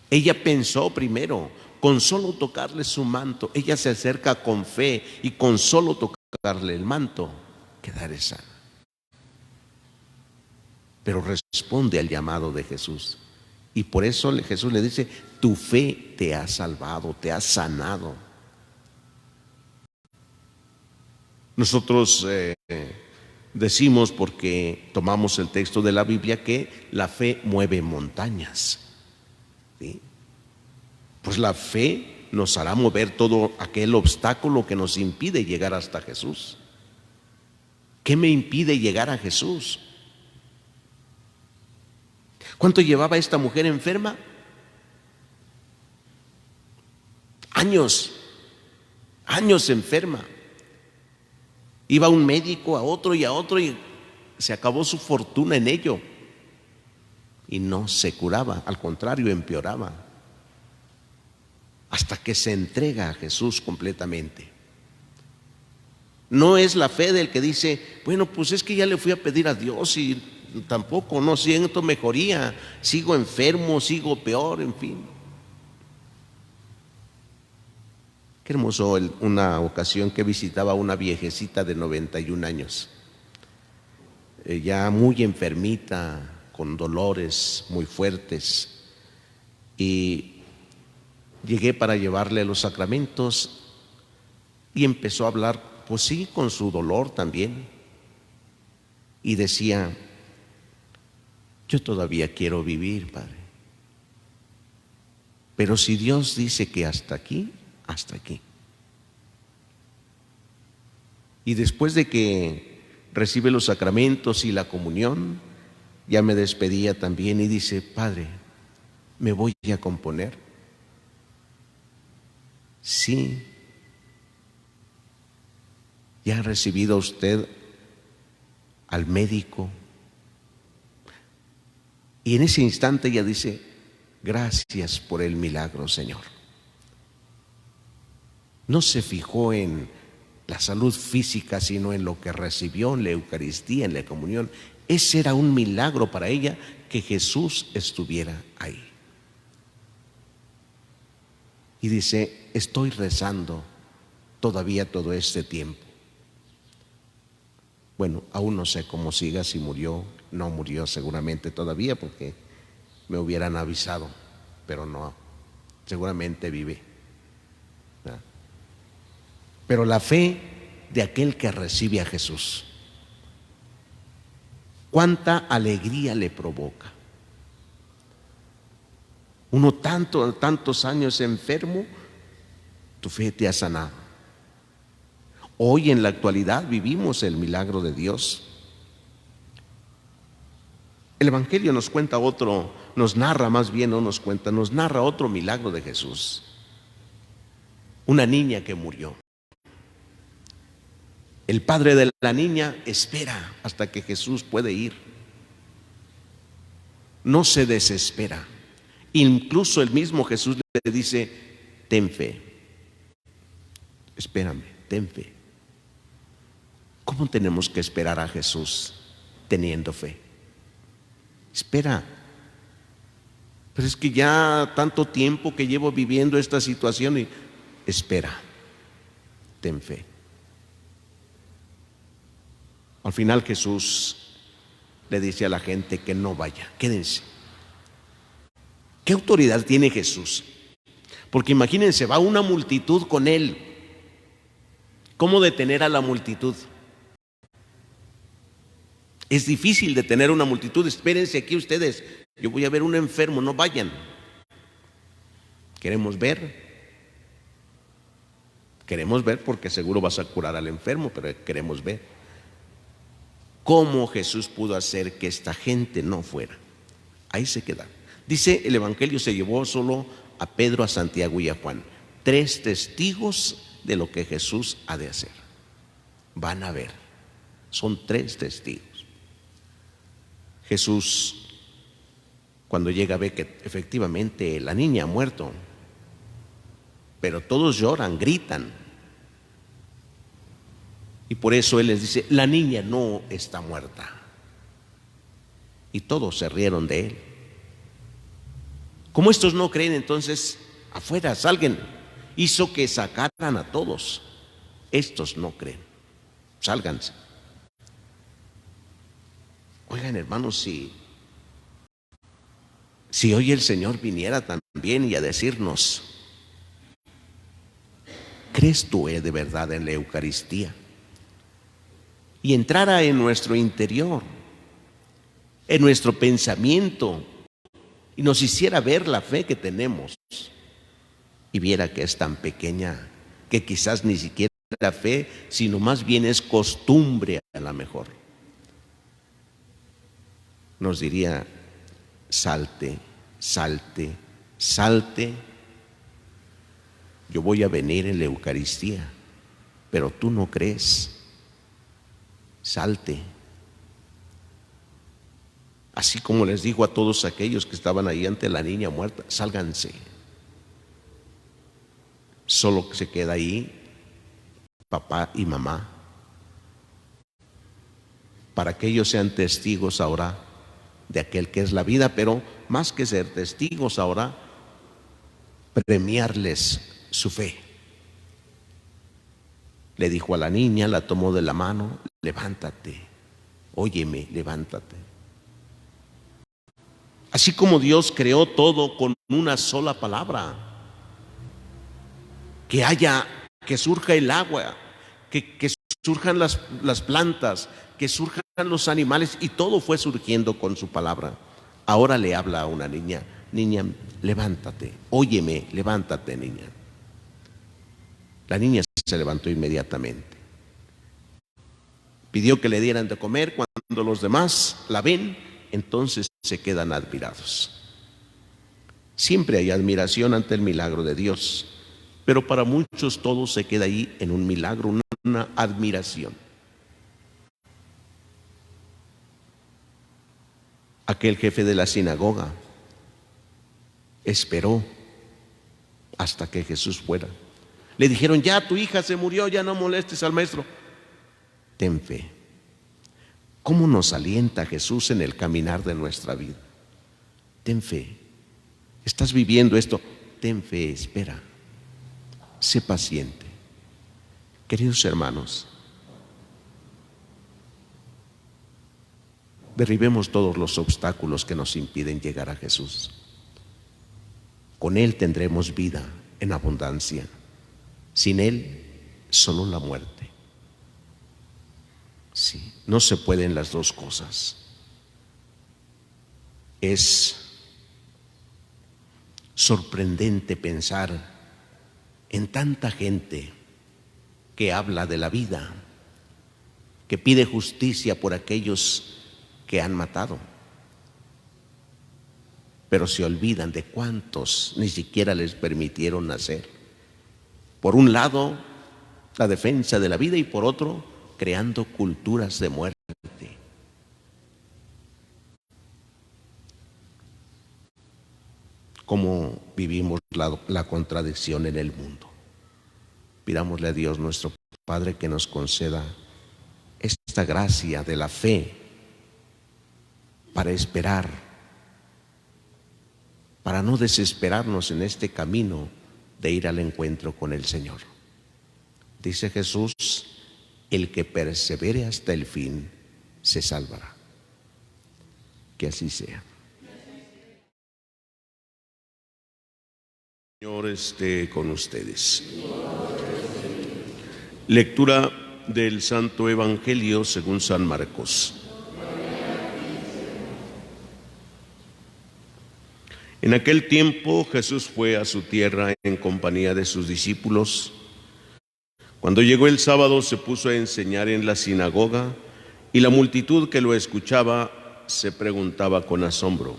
Ella pensó primero, con solo tocarle su manto, ella se acerca con fe y con solo tocarle el manto, quedaré sana. Pero responde al llamado de Jesús. Y por eso Jesús le dice: tu fe te ha salvado, te ha sanado. Nosotros decimos, porque tomamos el texto de la Biblia, que la fe mueve montañas, ¿sí? Pues la fe nos hará mover todo aquel obstáculo que nos impide llegar hasta Jesús. ¿Qué me impide llegar a Jesús? ¿Cuánto llevaba esta mujer enferma? Años enferma. Iba a un médico, a otro y se acabó su fortuna en ello. Y no se curaba, al contrario, empeoraba. Hasta que se entrega a Jesús completamente. No es la fe del que dice: bueno, pues es que ya le fui a pedir a Dios y tampoco, no siento mejoría, sigo enfermo, sigo peor, en fin. Qué hermoso, una ocasión que visitaba a una viejecita de 91 años, ya muy enfermita, con dolores muy fuertes, y llegué para llevarle los sacramentos y empezó a hablar, pues sí, con su dolor también, y decía: yo todavía quiero vivir, Padre, pero si Dios dice que hasta aquí, hasta aquí. Y después de que recibe los sacramentos y la comunión, ya me despedía también y dice: Padre, ¿me voy a componer? Sí. ¿Ya ha recibido usted al médico? Y en ese instante ella dice: gracias por el milagro, Señor. No se fijó en la salud física, sino en lo que recibió en la Eucaristía, en la comunión. Ese era un milagro para ella, que Jesús estuviera ahí. Y dice: estoy rezando todavía todo este tiempo. Bueno, aún no sé cómo siga, si murió, no murió seguramente todavía, porque me hubieran avisado, pero no, seguramente vive. Pero la fe de aquel que recibe a Jesús, cuánta alegría le provoca. Uno tantos años enfermo, tu fe te ha sanado. Hoy en la actualidad vivimos el milagro de Dios. El Evangelio nos cuenta nos narra otro milagro de Jesús. Una niña que murió. El padre de la niña espera hasta que Jesús puede ir. No se desespera. Incluso el mismo Jesús le dice: ten fe. Espérame, ten fe. ¿Cómo tenemos que esperar a Jesús? Teniendo fe. Espera. Pero es que ya tanto tiempo que llevo viviendo esta situación y espera. Ten fe. Al final Jesús le dice a la gente que no vaya, quédense. ¿Qué autoridad tiene Jesús? Porque imagínense, va una multitud con él. ¿Cómo detener a la multitud? Es difícil detener una multitud. Espérense aquí ustedes, yo voy a ver un enfermo, no vayan. Queremos ver porque seguro vas a curar al enfermo, pero queremos ver. ¿Cómo Jesús pudo hacer que esta gente no fuera? Ahí se queda. Dice el Evangelio, se llevó solo a Pedro, a Santiago y a Juan. 3 testigos de lo que Jesús ha de hacer. Van a ver, son 3 testigos. Jesús, cuando llega, ve que efectivamente la niña ha muerto, pero todos lloran, gritan. Y por eso Él les dice: la niña no está muerta. Y todos se rieron de Él. Como estos no creen, entonces afuera salgan. Hizo que sacaran a todos. Estos no creen. Sálganse. Oigan, hermanos, si hoy el Señor viniera también y a decirnos: ¿crees tú de verdad en la Eucaristía? Y entrara en nuestro interior, en nuestro pensamiento, y nos hiciera ver la fe que tenemos, y viera que es tan pequeña, que quizás ni siquiera es fe, sino más bien es costumbre a lo mejor, nos diría: salte, salte, salte. Yo voy a venir en la Eucaristía, pero tú no crees. Salte. Así como les dijo a todos aquellos que estaban ahí ante la niña muerta: sálganse. Solo se queda ahí papá y mamá, para que ellos sean testigos ahora de aquel que es la vida, pero más que ser testigos ahora, premiarles su fe. Le dijo a la niña, la tomó de la mano: levántate, óyeme, levántate. Así como Dios creó todo con una sola palabra, que surja el agua, que surjan las plantas, que surjan los animales, y todo fue surgiendo con su palabra. Ahora le habla a una niña: niña, levántate, óyeme, levántate, niña. La niña se levantó inmediatamente. Pidió que le dieran de comer. Cuando los demás la ven, entonces se quedan admirados. Siempre hay admiración ante el milagro de Dios, pero para muchos todo se queda ahí en un milagro, una admiración. Aquel jefe de la sinagoga esperó hasta que Jesús fuera. Le dijeron: ya tu hija se murió, ya no molestes al maestro. Ten fe. ¿Cómo nos alienta Jesús en el caminar de nuestra vida? Ten fe. ¿Estás viviendo esto? Ten fe, espera. Sé paciente. Queridos hermanos, derribemos todos los obstáculos que nos impiden llegar a Jesús. Con Él tendremos vida en abundancia. Sin Él, solo la muerte. Sí, no se pueden las dos cosas. Es sorprendente pensar en tanta gente que habla de la vida, que pide justicia por aquellos que han matado, pero se olvidan de cuántos ni siquiera les permitieron nacer. Por un lado, la defensa de la vida, y por otro, creando culturas de muerte. ¿Cómo vivimos la contradicción en el mundo? Pidámosle a Dios nuestro Padre que nos conceda esta gracia de la fe para esperar, para no desesperarnos en este camino de ir al encuentro con el Señor. Dice Jesús: el que persevere hasta el fin se salvará. Que así sea. Señor esté con ustedes. Lectura del Santo Evangelio según San Marcos. En aquel tiempo Jesús fue a su tierra en compañía de sus discípulos. Cuando llegó el sábado, se puso a enseñar en la sinagoga, y la multitud que lo escuchaba se preguntaba con asombro: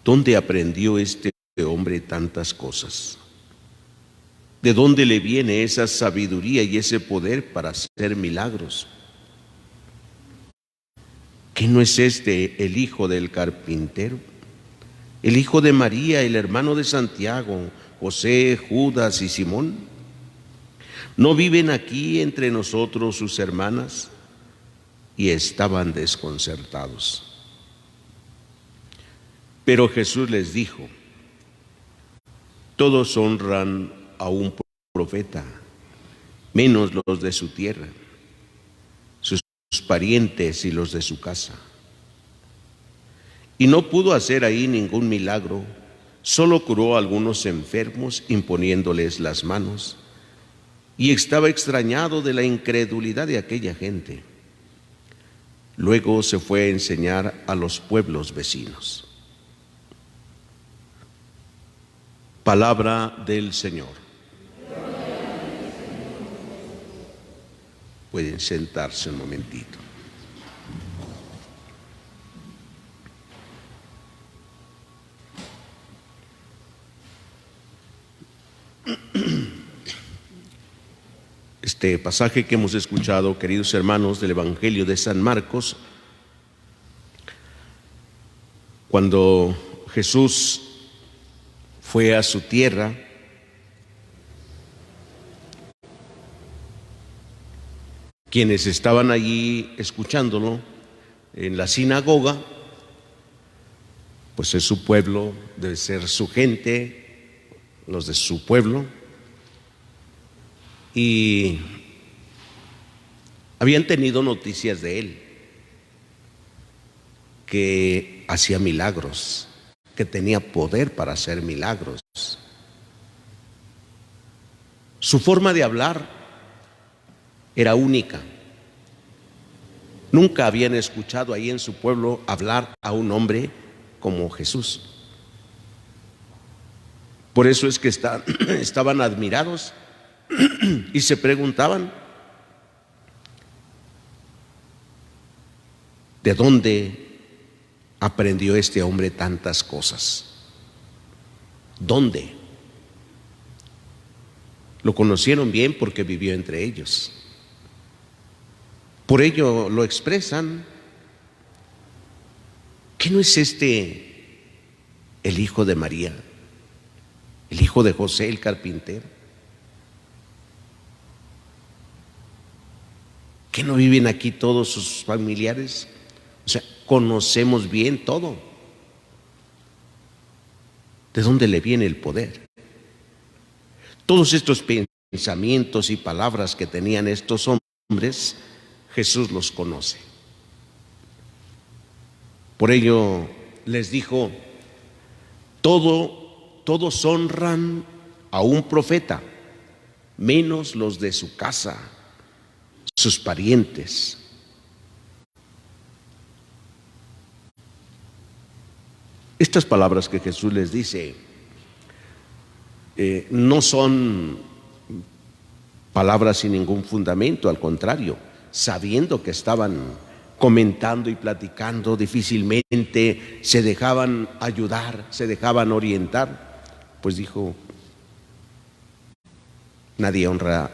¿dónde aprendió este hombre tantas cosas? ¿De dónde le viene esa sabiduría y ese poder para hacer milagros? ¿Qué no es este el hijo del carpintero? El hijo de María, el hermano de Santiago, José, Judas y Simón. ¿No viven aquí entre nosotros sus hermanas? Y estaban desconcertados. Pero Jesús les dijo: todos honran a un profeta, menos los de su tierra, sus parientes y los de su casa. Y no pudo hacer ahí ningún milagro, solo curó a algunos enfermos imponiéndoles las manos, y estaba extrañado de la incredulidad de aquella gente. Luego se fue a enseñar a los pueblos vecinos. Palabra del Señor. Pueden sentarse un momentito. Este pasaje que hemos escuchado, queridos hermanos, del Evangelio de San Marcos, cuando Jesús fue a su tierra, quienes estaban allí escuchándolo en la sinagoga, pues es su pueblo, debe ser su gente, los de su pueblo, y habían tenido noticias de él, que hacía milagros, que tenía poder para hacer milagros. Su forma de hablar era única. Nunca habían escuchado ahí en su pueblo hablar a un hombre como Jesús. Por eso es que estaban admirados y se preguntaban: ¿de dónde aprendió este hombre tantas cosas? ¿Dónde? Lo conocieron bien porque vivió entre ellos. Por ello lo expresan. ¿Qué no es este el hijo de María, el hijo de José el carpintero? ¿Que no viven aquí todos sus familiares? O sea, conocemos bien todo. ¿De dónde le viene el poder? Todos estos pensamientos y palabras que tenían estos hombres, Jesús los conoce. Por ello les dijo: todos honran a un profeta, menos los de su casa, sus parientes. Estas palabras que Jesús les dice no son palabras sin ningún fundamento, al contrario, sabiendo que estaban comentando y platicando, difícilmente se dejaban ayudar, se dejaban orientar, pues dijo: nadie honra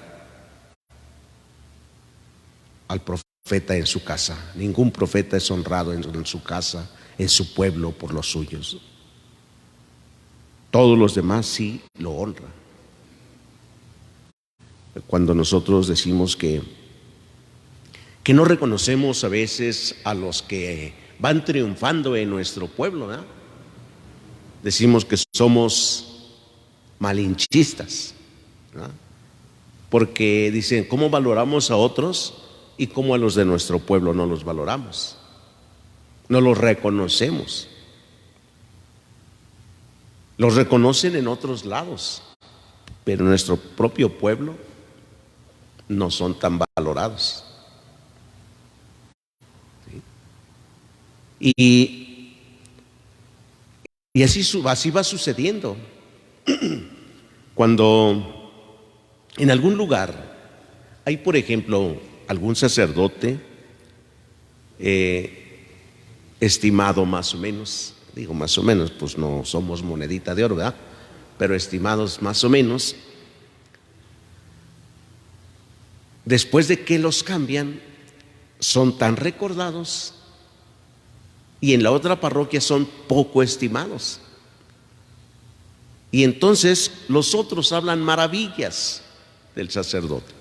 al profeta en su casa, ningún profeta es honrado en su casa, en su pueblo, por los suyos. Todos los demás sí lo honran. Cuando nosotros decimos que no reconocemos a veces a los que van triunfando en nuestro pueblo, ¿verdad? Decimos que somos malinchistas, ¿verdad? Porque dicen: ¿cómo valoramos a otros y cómo a los de nuestro pueblo no los valoramos? No los reconocemos. Los reconocen en otros lados, pero en nuestro propio pueblo no son tan valorados. ¿Sí? Y así va sucediendo. Cuando en algún lugar hay, por ejemplo, algún sacerdote estimado más o menos, digo más o menos, pues no somos monedita de oro, ¿verdad? Pero estimados más o menos, después de que los cambian, son tan recordados y en la otra parroquia son poco estimados. Y entonces los otros hablan maravillas del sacerdote.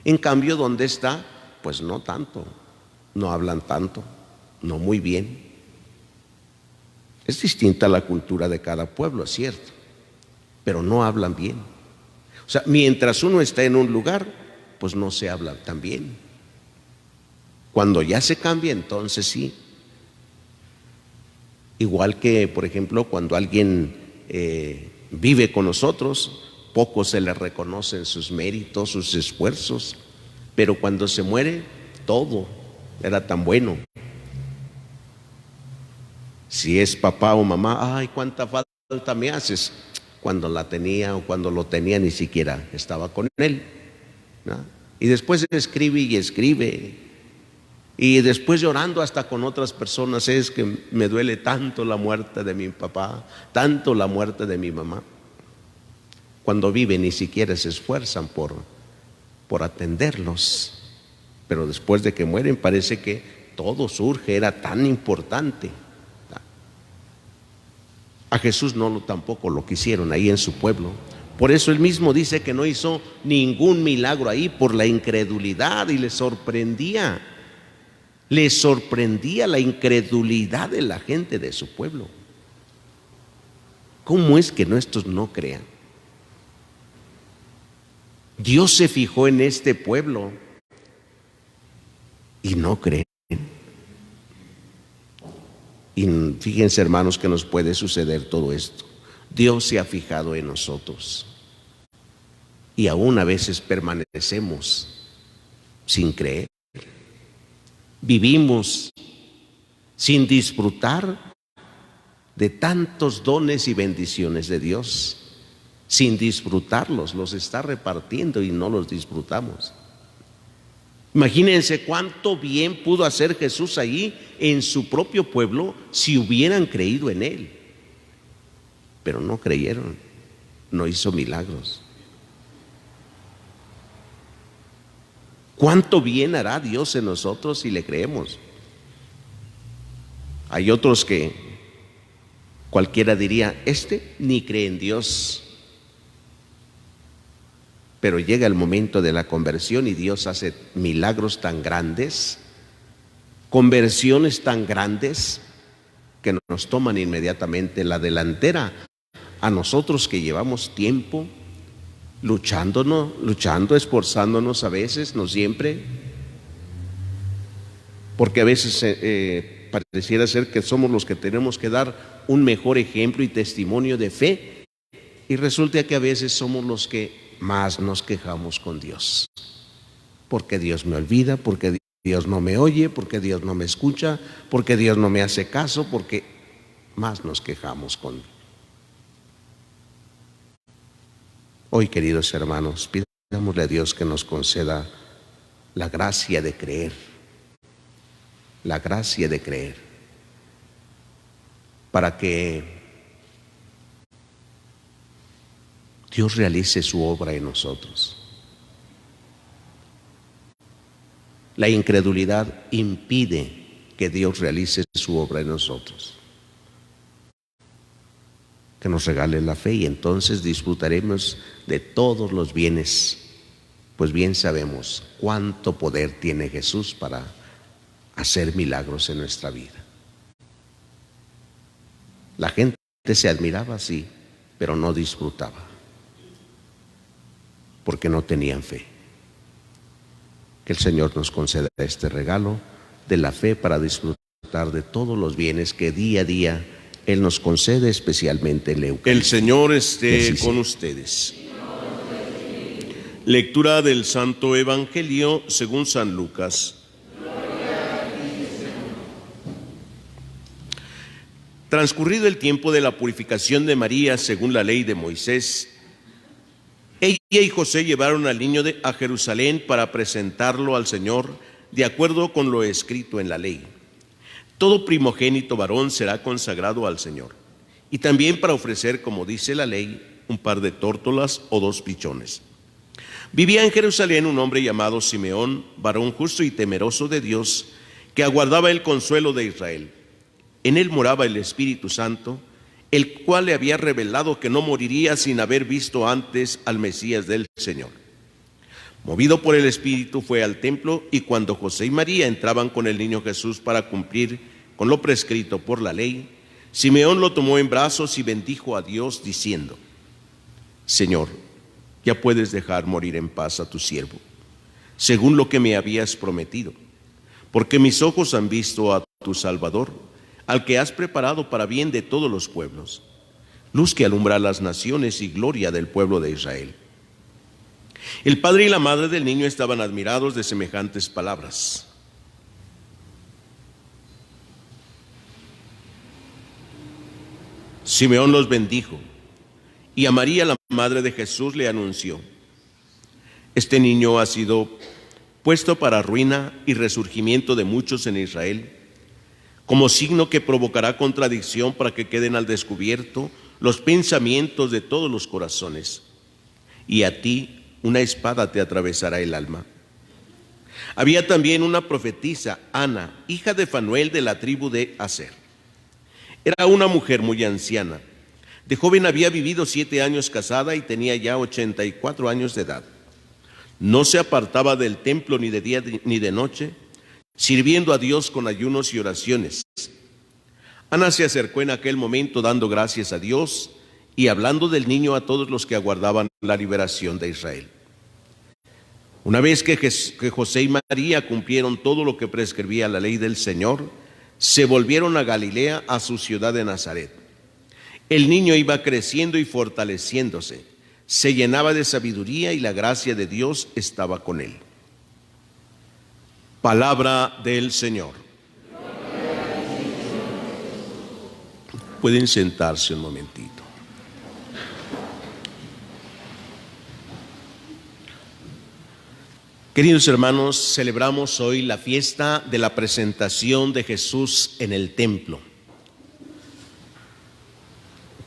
En cambio, donde está, pues no tanto, no hablan tanto, no muy bien. Es distinta la cultura de cada pueblo, es cierto, pero no hablan bien. O sea, mientras uno está en un lugar, pues no se habla tan bien. Cuando ya se cambia, entonces sí. Igual que, por ejemplo, cuando alguien vive con nosotros, poco se le reconocen sus méritos, sus esfuerzos, pero cuando se muere, todo era tan bueno. Si es papá o mamá, ay, cuánta falta me haces. Cuando la tenía o cuando lo tenía ni siquiera estaba con él, ¿no? Y después escribe y escribe, y después llorando hasta con otras personas, es que me duele tanto la muerte de mi papá, tanto la muerte de mi mamá. Cuando viven ni siquiera se esfuerzan por atenderlos, pero después de que mueren parece que todo surge, era tan importante. A Jesús tampoco lo quisieron ahí en su pueblo. Por eso él mismo dice que no hizo ningún milagro ahí por la incredulidad, y le sorprendía la incredulidad de la gente de su pueblo. ¿Cómo es que estos no crean? Dios se fijó en este pueblo y no creen. Y fíjense, hermanos, que nos puede suceder todo esto. Dios se ha fijado en nosotros y aún a veces permanecemos sin creer. Vivimos sin disfrutar de tantos dones y bendiciones de Dios. Sin disfrutarlos, los está repartiendo y no los disfrutamos. Imagínense cuánto bien pudo hacer Jesús allí en su propio pueblo si hubieran creído en Él. Pero no creyeron, no hizo milagros. ¿Cuánto bien hará Dios en nosotros si le creemos? Hay otros que cualquiera diría, ni cree en Dios. Pero llega el momento de la conversión y Dios hace milagros tan grandes, conversiones tan grandes, que nos toman inmediatamente la delantera a nosotros que llevamos tiempo luchando, esforzándonos a veces, no siempre, porque a veces pareciera ser que somos los que tenemos que dar un mejor ejemplo y testimonio de fe, y resulta que a veces somos los que más nos quejamos con Dios, porque Dios me olvida, porque Dios no me oye, porque Dios no me escucha, porque Dios no me hace caso, porque más nos quejamos con Él. Hoy, queridos hermanos, pidámosle a Dios que nos conceda la gracia de creer, para que Dios realice su obra en nosotros. La incredulidad impide que Dios realice su obra en nosotros. Que nos regale la fe y entonces disfrutaremos de todos los bienes, pues bien sabemos cuánto poder tiene Jesús para hacer milagros en nuestra vida. La gente se admiraba, sí, pero no disfrutaba, porque no tenían fe. Que el Señor nos conceda este regalo de la fe para disfrutar de todos los bienes que día a día Él nos concede, especialmente en la Eucaristía. El Señor esté con ustedes. Lectura del Santo Evangelio según San Lucas. Transcurrido el tiempo de la purificación de María según la ley de Moisés, ella y José llevaron al niño a Jerusalén para presentarlo al Señor de acuerdo con lo escrito en la ley. Todo primogénito varón será consagrado al Señor, y también para ofrecer, como dice la ley, un par de tórtolas o 2 pichones. Vivía en Jerusalén un hombre llamado Simeón, varón justo y temeroso de Dios, que aguardaba el consuelo de Israel. En él moraba el Espíritu Santo, el cual le había revelado que no moriría sin haber visto antes al Mesías del Señor. Movido por el Espíritu fue al templo, y cuando José y María entraban con el niño Jesús para cumplir con lo prescrito por la ley, Simeón lo tomó en brazos y bendijo a Dios diciendo: Señor, ya puedes dejar morir en paz a tu siervo, según lo que me habías prometido, porque mis ojos han visto a tu Salvador, al que has preparado para bien de todos los pueblos, luz que alumbra a las naciones y gloria del pueblo de Israel. El padre y la madre del niño estaban admirados de semejantes palabras. Simeón los bendijo, y a María, la madre de Jesús, le anunció: este niño ha sido puesto para ruina y resurgimiento de muchos en Israel, como signo que provocará contradicción para que queden al descubierto los pensamientos de todos los corazones. Y a ti una espada te atravesará el alma. Había también una profetisa, Ana, hija de Fanuel, de la tribu de Aser. Era una mujer muy anciana. De joven había vivido 7 años casada y tenía ya 84 años de edad. No se apartaba del templo ni de día ni de noche, sirviendo a Dios con ayunos y oraciones. Ana se acercó en aquel momento dando gracias a Dios y hablando del niño a todos los que aguardaban la liberación de Israel. Una vez que José y María cumplieron todo lo que prescribía la ley del Señor, se volvieron a Galilea, a su ciudad de Nazaret. El niño iba creciendo y fortaleciéndose, se llenaba de sabiduría y la gracia de Dios estaba con él. Palabra del Señor. Pueden sentarse un momentito. Queridos hermanos, celebramos hoy la fiesta de la presentación de Jesús en el templo.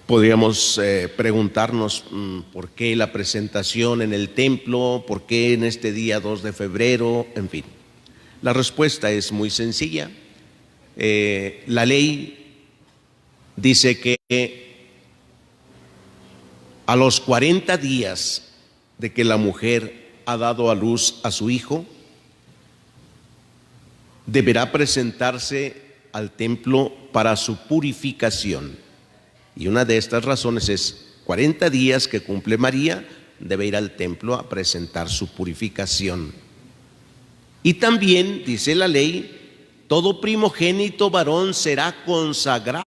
Podríamos preguntarnos por qué la presentación en el templo, por qué en este día 2 de febrero, en fin. La respuesta es muy sencilla. La ley dice que a los 40 días de que la mujer ha dado a luz a su hijo, deberá presentarse al templo para su purificación. Y una de estas razones es 40 días que cumple María, debe ir al templo a presentar su purificación. Y también dice la ley, todo primogénito varón será consagrado.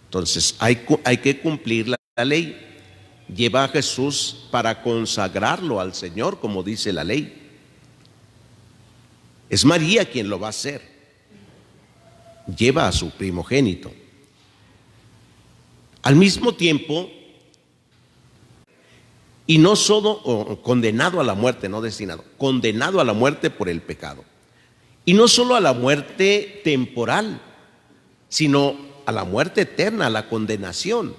Entonces hay que cumplir la ley. Lleva a Jesús para consagrarlo al Señor, como dice la ley. Es María quien lo va a hacer. Lleva a su primogénito. Al mismo tiempo, y no solo condenado a la muerte, no destinado, condenado a la muerte por el pecado. Y no solo a la muerte temporal, sino a la muerte eterna, a la condenación.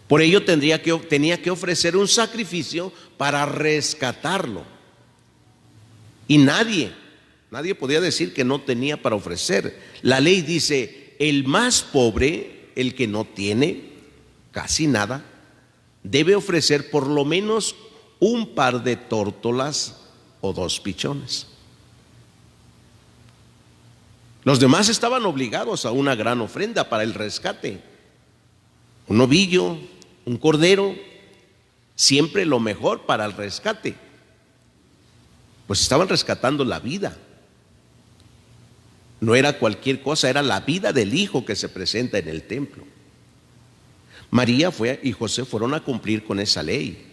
Por ello tenía que ofrecer un sacrificio para rescatarlo. Y nadie podía decir que no tenía para ofrecer. La ley dice, el más pobre, el que no tiene casi nada, debe ofrecer por lo menos un par de tórtolas o 2 pichones. Los demás estaban obligados a una gran ofrenda para el rescate. Un novillo, un cordero, siempre lo mejor para el rescate. Pues estaban rescatando la vida. No era cualquier cosa, era la vida del hijo que se presenta en el templo. María y José fueron a cumplir con esa ley.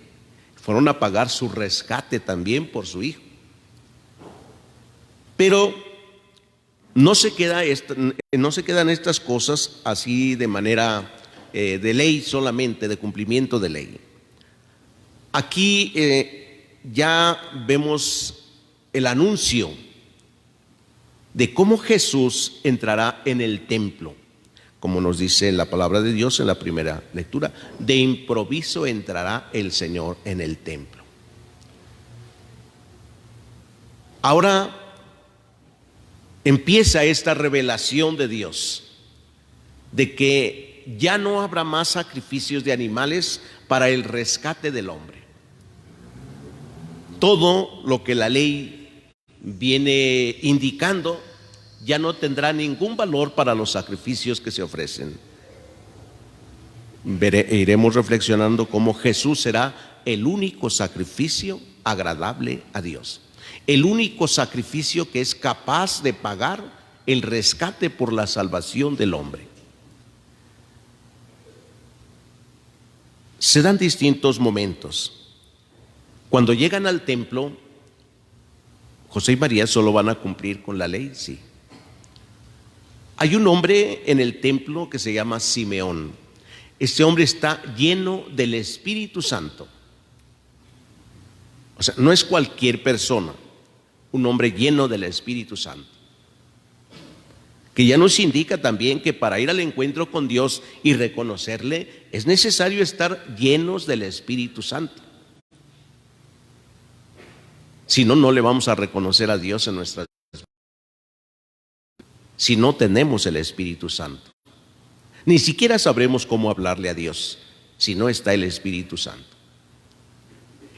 Fueron a pagar su rescate también por su hijo. Pero no se quedan estas cosas así de manera de ley solamente, de cumplimiento de ley. Aquí ya vemos el anuncio de cómo Jesús entrará en el templo, como nos dice la palabra de Dios en la primera lectura, de improviso entrará el Señor en el templo. Ahora empieza esta revelación de Dios, de que ya no habrá más sacrificios de animales para el rescate del hombre. Todo lo que la ley viene indicando ya no tendrá ningún valor para los sacrificios que se ofrecen. Iremos reflexionando cómo Jesús será el único sacrificio agradable a Dios, el único sacrificio que es capaz de pagar el rescate por la salvación del hombre. Se dan distintos momentos. Cuando llegan al templo, José y María solo van a cumplir con la ley, sí. Hay un hombre en el templo que se llama Simeón. Este hombre está lleno del Espíritu Santo. O sea, no es cualquier persona, un hombre lleno del Espíritu Santo. Que ya nos indica también que para ir al encuentro con Dios y reconocerle es necesario estar llenos del Espíritu Santo. Si no, no le vamos a reconocer a Dios en nuestras vidas. Si no tenemos el Espíritu Santo, ni siquiera sabremos cómo hablarle a Dios si no está el Espíritu Santo.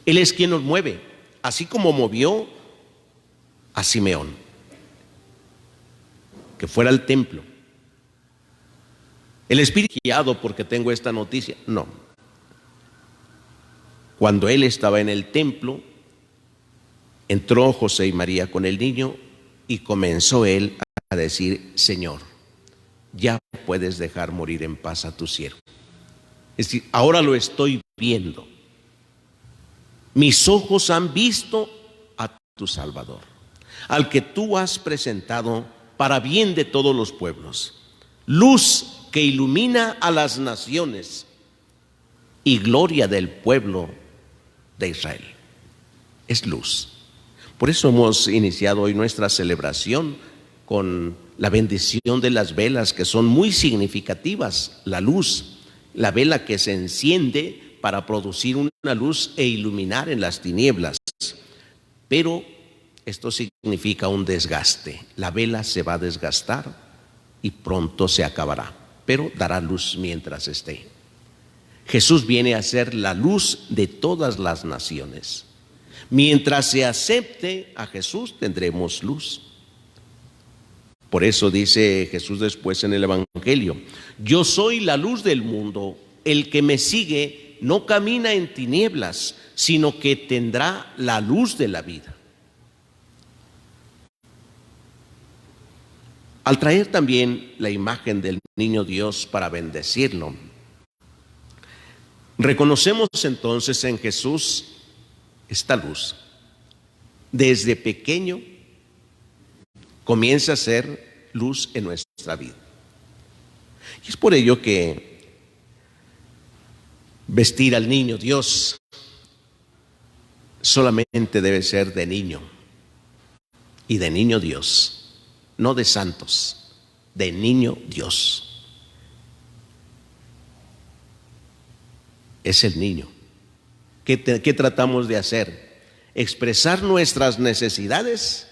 Él es quien nos mueve, así como movió a Simeón, que fuera al templo. El Espíritu guiado porque tengo esta noticia, no. Cuando él estaba en el templo, entró José y María con el niño y comenzó él a decir: Señor, ya puedes dejar morir en paz a tu siervo. Es decir, ahora lo estoy viendo. Mis ojos han visto a tu Salvador, al que tú has presentado para bien de todos los pueblos, luz que ilumina a las naciones y gloria del pueblo de Israel. Es luz. Por eso hemos iniciado hoy nuestra celebración con la bendición de las velas, que son muy significativas. La luz, la vela que se enciende para producir una luz e iluminar en las tinieblas. Pero esto significa un desgaste. La vela se va a desgastar y pronto se acabará, pero dará luz mientras esté. Jesús viene a ser la luz de todas las naciones. Mientras se acepte a Jesús, tendremos luz. Por eso dice Jesús después en el Evangelio: yo soy la luz del mundo, el que me sigue no camina en tinieblas, sino que tendrá la luz de la vida. Al traer también la imagen del niño Dios para bendecirlo, reconocemos entonces en Jesús esta luz. Desde pequeño comienza a ser luz en nuestra vida. Y es por ello que vestir al niño Dios solamente debe ser de niño, y de niño Dios, no de santos, de niño Dios. Es el niño. ¿Qué tratamos de hacer? Expresar nuestras necesidades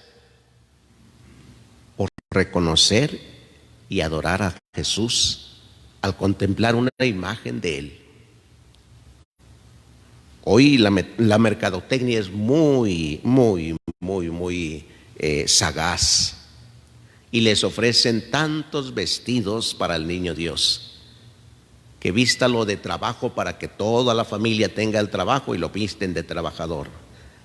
por reconocer y adorar a Jesús al contemplar una imagen de Él. Hoy la mercadotecnia es muy sagaz, y les ofrecen tantos vestidos para el niño Dios, que vístalo de trabajo para que toda la familia tenga el trabajo y lo visten de trabajador,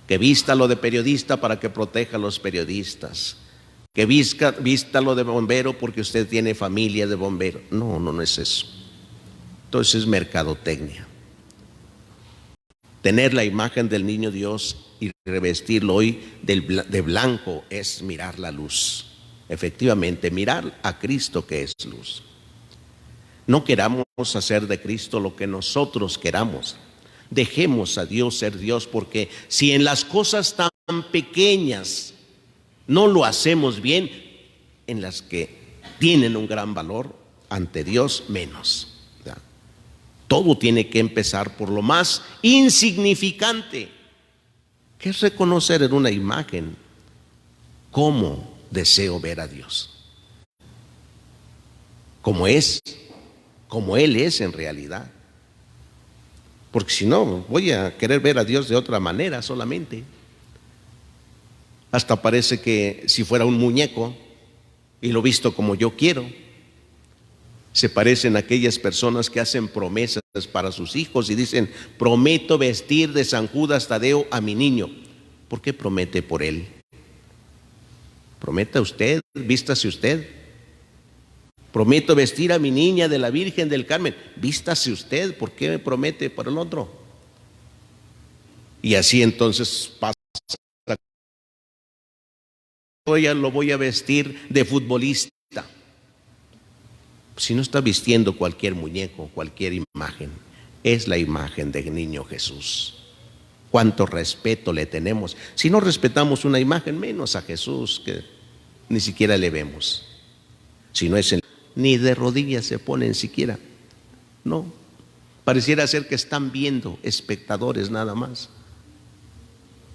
que vístalo de periodista para que proteja a los periodistas, que vístalo de bombero porque usted tiene familia de bombero. No es eso. Entonces es mercadotecnia. Tener la imagen del niño Dios y revestirlo hoy de blanco es mirar la luz. Efectivamente, mirar a Cristo, que es luz. No queramos hacer de Cristo lo que nosotros queramos. Dejemos a Dios ser Dios, porque si en las cosas tan pequeñas no lo hacemos bien, en las que tienen un gran valor, ante Dios menos. Todo tiene que empezar por lo más insignificante, que es reconocer en una imagen cómo deseo ver a Dios, como es, como Él es en realidad. Porque si no, voy a querer ver a Dios de otra manera solamente. Hasta parece que si fuera un muñeco y lo visto como yo quiero. Se parecen a aquellas personas que hacen promesas para sus hijos y dicen: prometo vestir de San Judas Tadeo a mi niño. ¿Por qué promete por él? Prometa usted, vístase usted. Prometo vestir a mi niña de la Virgen del Carmen. Vístase usted, ¿por qué me promete por el otro? Y así entonces pasa. Hoy lo voy a vestir de futbolista. Si no está vistiendo cualquier muñeco, cualquier imagen, es la imagen del niño Jesús. Cuánto respeto le tenemos. Si no respetamos una imagen, menos a Jesús, que ni siquiera le vemos. Si no es ni de rodillas se ponen siquiera. No, pareciera ser que están viendo, espectadores nada más.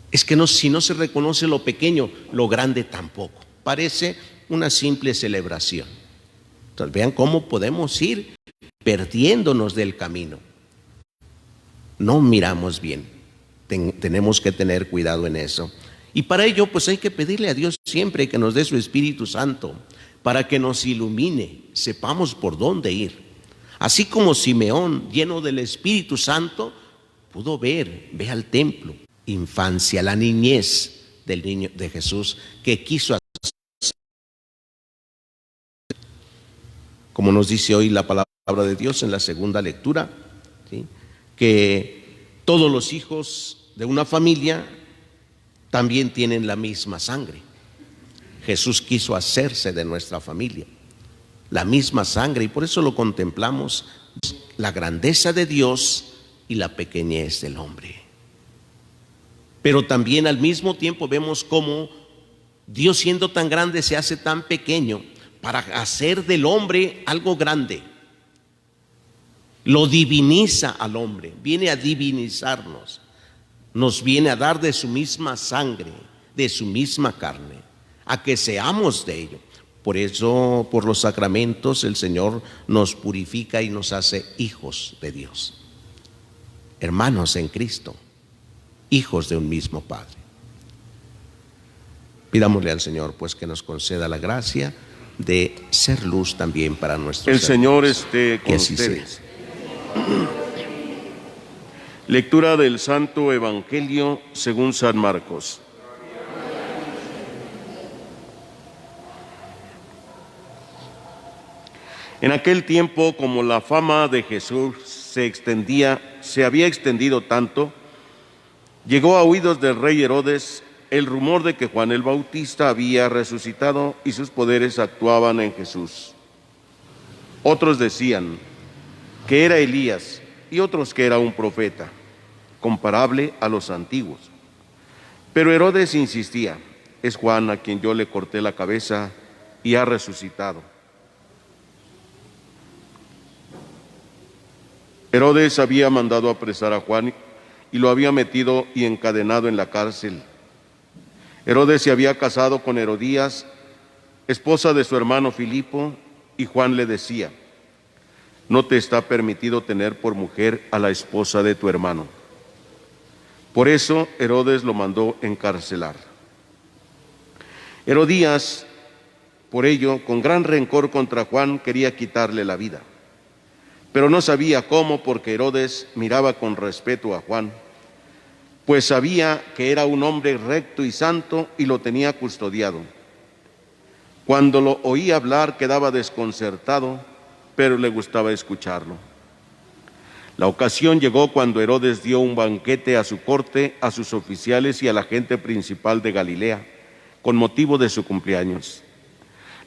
Es que no, si no se reconoce lo pequeño, lo grande tampoco. Parece una simple celebración. Entonces vean cómo podemos ir perdiéndonos del camino. No miramos bien. Tenemos que tener cuidado en eso. Y para ello pues hay que pedirle a Dios siempre que nos dé su Espíritu Santo, para que nos ilumine, sepamos por dónde ir. Así como Simeón, lleno del Espíritu Santo, pudo ve al templo. Infancia, la niñez del niño de Jesús, que quiso hacer, como nos dice hoy la palabra de Dios en la segunda lectura, ¿sí?, que todos los hijos de una familia también tienen la misma sangre. Jesús quiso hacerse de nuestra familia, la misma sangre, y por eso lo contemplamos, la grandeza de Dios y la pequeñez del hombre. Pero también al mismo tiempo vemos cómo Dios, siendo tan grande, se hace tan pequeño para hacer del hombre algo grande. Lo diviniza al hombre, viene a divinizarnos, nos viene a dar de su misma sangre, de su misma carne, a que seamos de ello. Por eso, por los sacramentos, el Señor nos purifica y nos hace hijos de Dios, hermanos en Cristo, hijos de un mismo Padre. Pidámosle al Señor pues que nos conceda la gracia de ser luz también para nuestros hermanos. El Señor esté con ustedes. Lectura del Santo Evangelio según San Marcos. En aquel tiempo, como la fama de Jesús se había extendido tanto, llegó a oídos del rey Herodes el rumor de que Juan el Bautista había resucitado y sus poderes actuaban en Jesús. Otros decían que era Elías y otros que era un profeta, comparable a los antiguos. Pero Herodes insistía: es Juan a quien yo le corté la cabeza y ha resucitado. Herodes había mandado apresar a Juan y lo había metido y encadenado en la cárcel. Herodes se había casado con Herodías, esposa de su hermano Filipo, y Juan le decía: no te está permitido tener por mujer a la esposa de tu hermano. Por eso Herodes lo mandó encarcelar. Herodías, por ello, con gran rencor contra Juan, quería quitarle la vida. Pero no sabía cómo, porque Herodes miraba con respeto a Juan, pues sabía que era un hombre recto y santo y lo tenía custodiado. Cuando lo oía hablar quedaba desconcertado, pero le gustaba escucharlo. La ocasión llegó cuando Herodes dio un banquete a su corte, a sus oficiales y a la gente principal de Galilea, con motivo de su cumpleaños.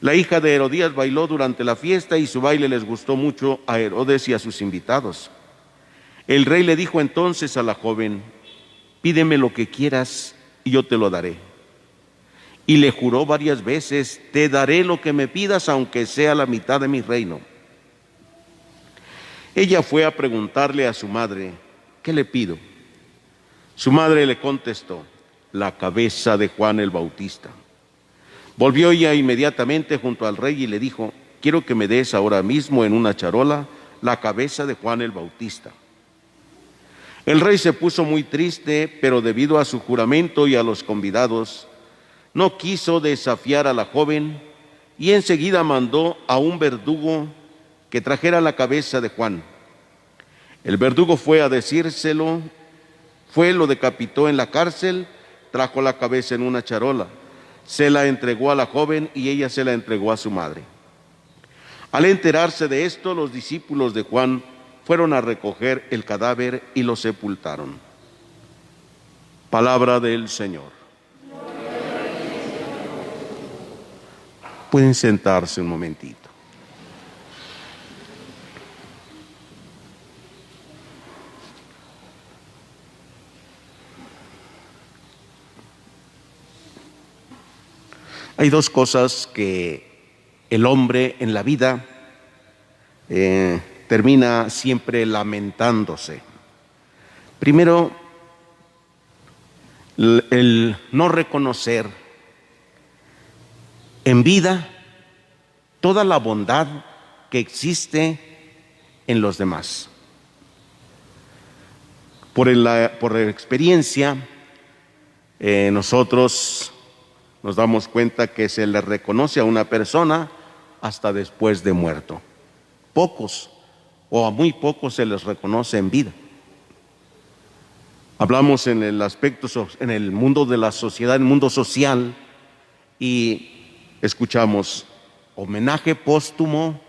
La hija de Herodías bailó durante la fiesta y su baile les gustó mucho a Herodes y a sus invitados. El rey le dijo entonces a la joven: pídeme lo que quieras y yo te lo daré. Y le juró varias veces: te daré lo que me pidas, aunque sea la mitad de mi reino. Ella fue a preguntarle a su madre: ¿qué le pido? Su madre le contestó: la cabeza de Juan el Bautista. Volvió ella inmediatamente junto al rey y le dijo: quiero que me des ahora mismo en una charola la cabeza de Juan el Bautista. El rey se puso muy triste, pero debido a su juramento y a los convidados, no quiso desafiar a la joven y enseguida mandó a un verdugo que trajera la cabeza de Juan. El verdugo fue a decírselo, lo decapitó en la cárcel, trajo la cabeza en una charola, se la entregó a la joven y ella se la entregó a su madre. Al enterarse de esto, los discípulos de Juan fueron a recoger el cadáver y lo sepultaron. Palabra del Señor. Pueden sentarse un momentito. Hay dos cosas que el hombre en la vida termina siempre lamentándose. Primero, el no reconocer en vida toda la bondad que existe en los demás. Por la experiencia, nosotros nos damos cuenta que se le reconoce a una persona hasta después de muerto. Pocos o a muy pocos se les reconoce en vida. Hablamos en el aspecto, en el mundo de la sociedad, en el mundo social, y escuchamos homenaje póstumo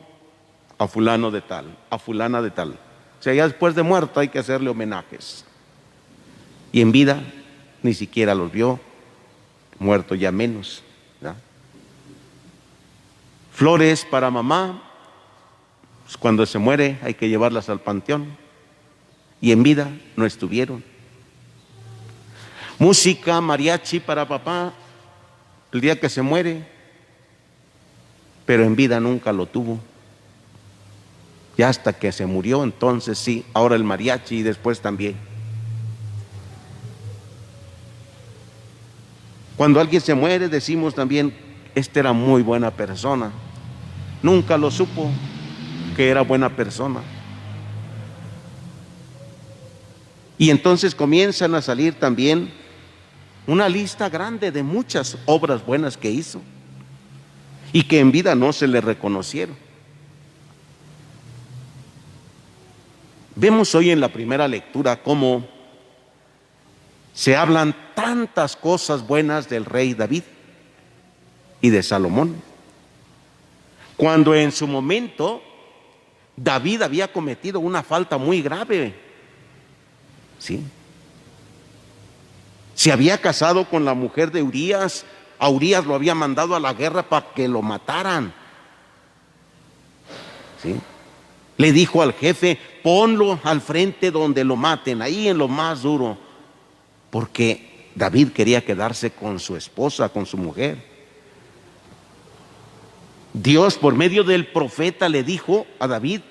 a fulano de tal, a fulana de tal. O sea, ya después de muerto hay que hacerle homenajes. Y en vida ni siquiera los vio, muerto ya menos, ¿verdad? Flores para mamá, pues cuando se muere hay que llevarlas al panteón, y en vida no estuvieron. Música, mariachi para papá, el día que se muere, pero en vida nunca lo tuvo. Ya hasta que se murió, entonces sí, ahora el mariachi y después también. Cuando alguien se muere decimos también: este era muy buena persona. Nunca lo supo que era buena persona. Y entonces comienzan a salir también una lista grande de muchas obras buenas que hizo y que en vida no se le reconocieron. Vemos hoy en la primera lectura cómo se hablan tantas cosas buenas del rey David y de Salomón, cuando en su momento David había cometido una falta muy grave. ¿Sí? Se había casado con la mujer de Urías. A Urías lo había mandado a la guerra para que lo mataran. ¿Sí? Le dijo al jefe: ponlo al frente donde lo maten, ahí en lo más duro, porque David quería quedarse con su esposa, con su mujer. Dios, por medio del profeta, le dijo a David: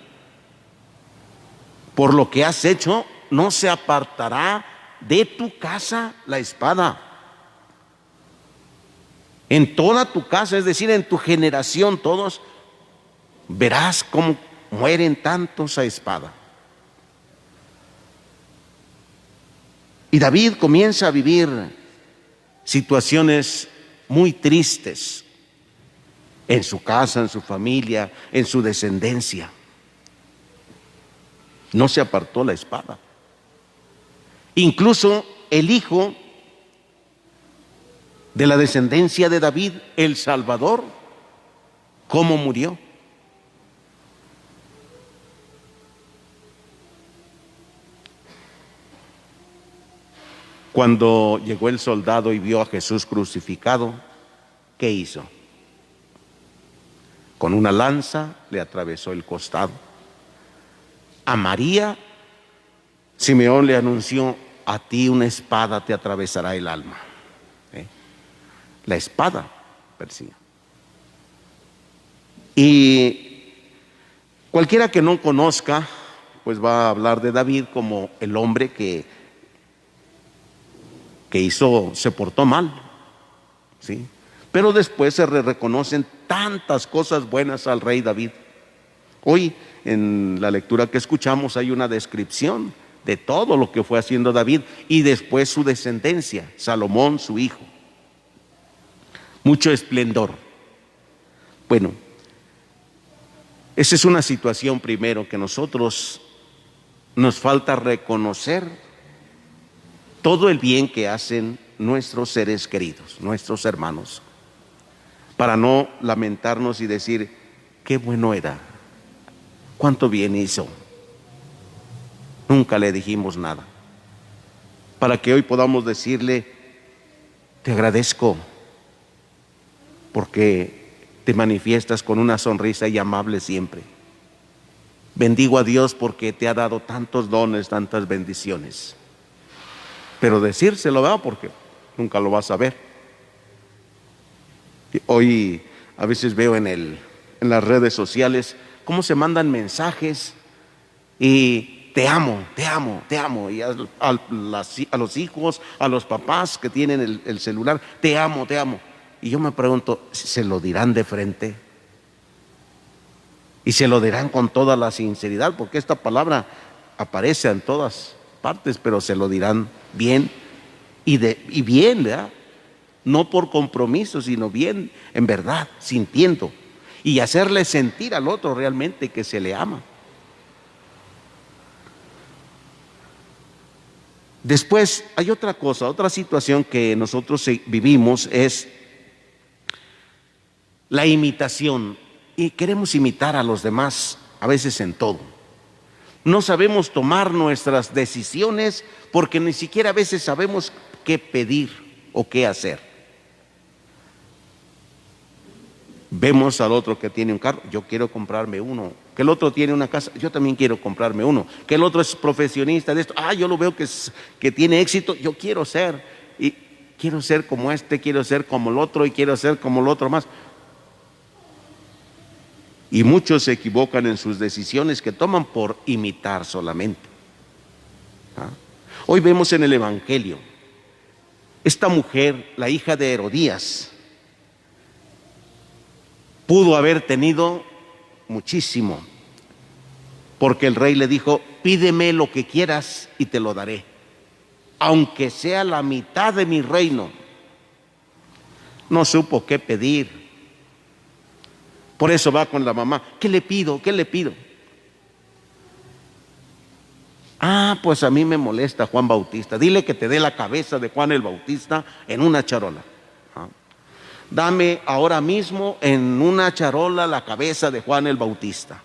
por lo que has hecho, no se apartará de tu casa la espada. En toda tu casa, es decir, en tu generación, todos verás cómo mueren tantos a espada. Y David comienza a vivir situaciones muy tristes en su casa, en su familia, en su descendencia. No se apartó la espada. Incluso el hijo de la descendencia de David, el Salvador, ¿cómo murió? Cuando llegó el soldado y vio a Jesús crucificado, ¿qué hizo? Con una lanza le atravesó el costado. A María, Simeón le anunció: a ti una espada te atravesará el alma. La espada persigue. Y cualquiera que no conozca pues va a hablar de David como el hombre que se portó mal, ¿sí? Pero después se reconocen tantas cosas buenas al rey David. Hoy en la lectura que escuchamos hay una descripción de todo lo que fue haciendo David y después su descendencia, Salomón, su hijo. Mucho esplendor. Bueno, esa es una situación primero que nosotros nos falta reconocer todo el bien que hacen nuestros seres queridos, nuestros hermanos, para no lamentarnos y decir, qué bueno era, cuánto bien hizo. Nunca le dijimos nada. Para que hoy podamos decirle, te agradezco porque te manifiestas con una sonrisa y amable siempre. Bendigo a Dios porque te ha dado tantos dones, tantas bendiciones. Pero decírselo, ¿verdad? Porque nunca lo vas a ver. Hoy a veces veo en las redes sociales cómo se mandan mensajes y te amo, te amo, te amo. Y a los hijos, a los papás que tienen el celular, te amo, te amo. Y yo me pregunto, ¿se lo dirán de frente? Y se lo dirán con toda la sinceridad, porque esta palabra aparece en todas partes, pero se lo dirán bien y bien, ¿verdad? No por compromiso, sino bien, en verdad, sintiendo, y hacerle sentir al otro realmente que se le ama. Después hay otra cosa, otra situación que nosotros vivimos es la imitación, y queremos imitar a los demás a veces en todo. No sabemos tomar nuestras decisiones porque ni siquiera a veces sabemos qué pedir o qué hacer. Vemos al otro que tiene un carro, yo quiero comprarme uno. Que el otro tiene una casa, yo también quiero comprarme uno. Que el otro es profesionista de esto, yo lo veo que tiene éxito, yo quiero ser. Y quiero ser como este, quiero ser como el otro y quiero ser como el otro más. Y muchos se equivocan en sus decisiones que toman por imitar solamente. Hoy vemos en el Evangelio, esta mujer, la hija de Herodías, pudo haber tenido muchísimo, porque el rey le dijo, pídeme lo que quieras y te lo daré, aunque sea la mitad de mi reino. No supo qué pedir. Por eso va con la mamá, ¿qué le pido? ¿Qué le pido? Pues a mí me molesta Juan Bautista. Dile que te dé la cabeza de Juan el Bautista en una charola. Dame ahora mismo en una charola la cabeza de Juan el Bautista.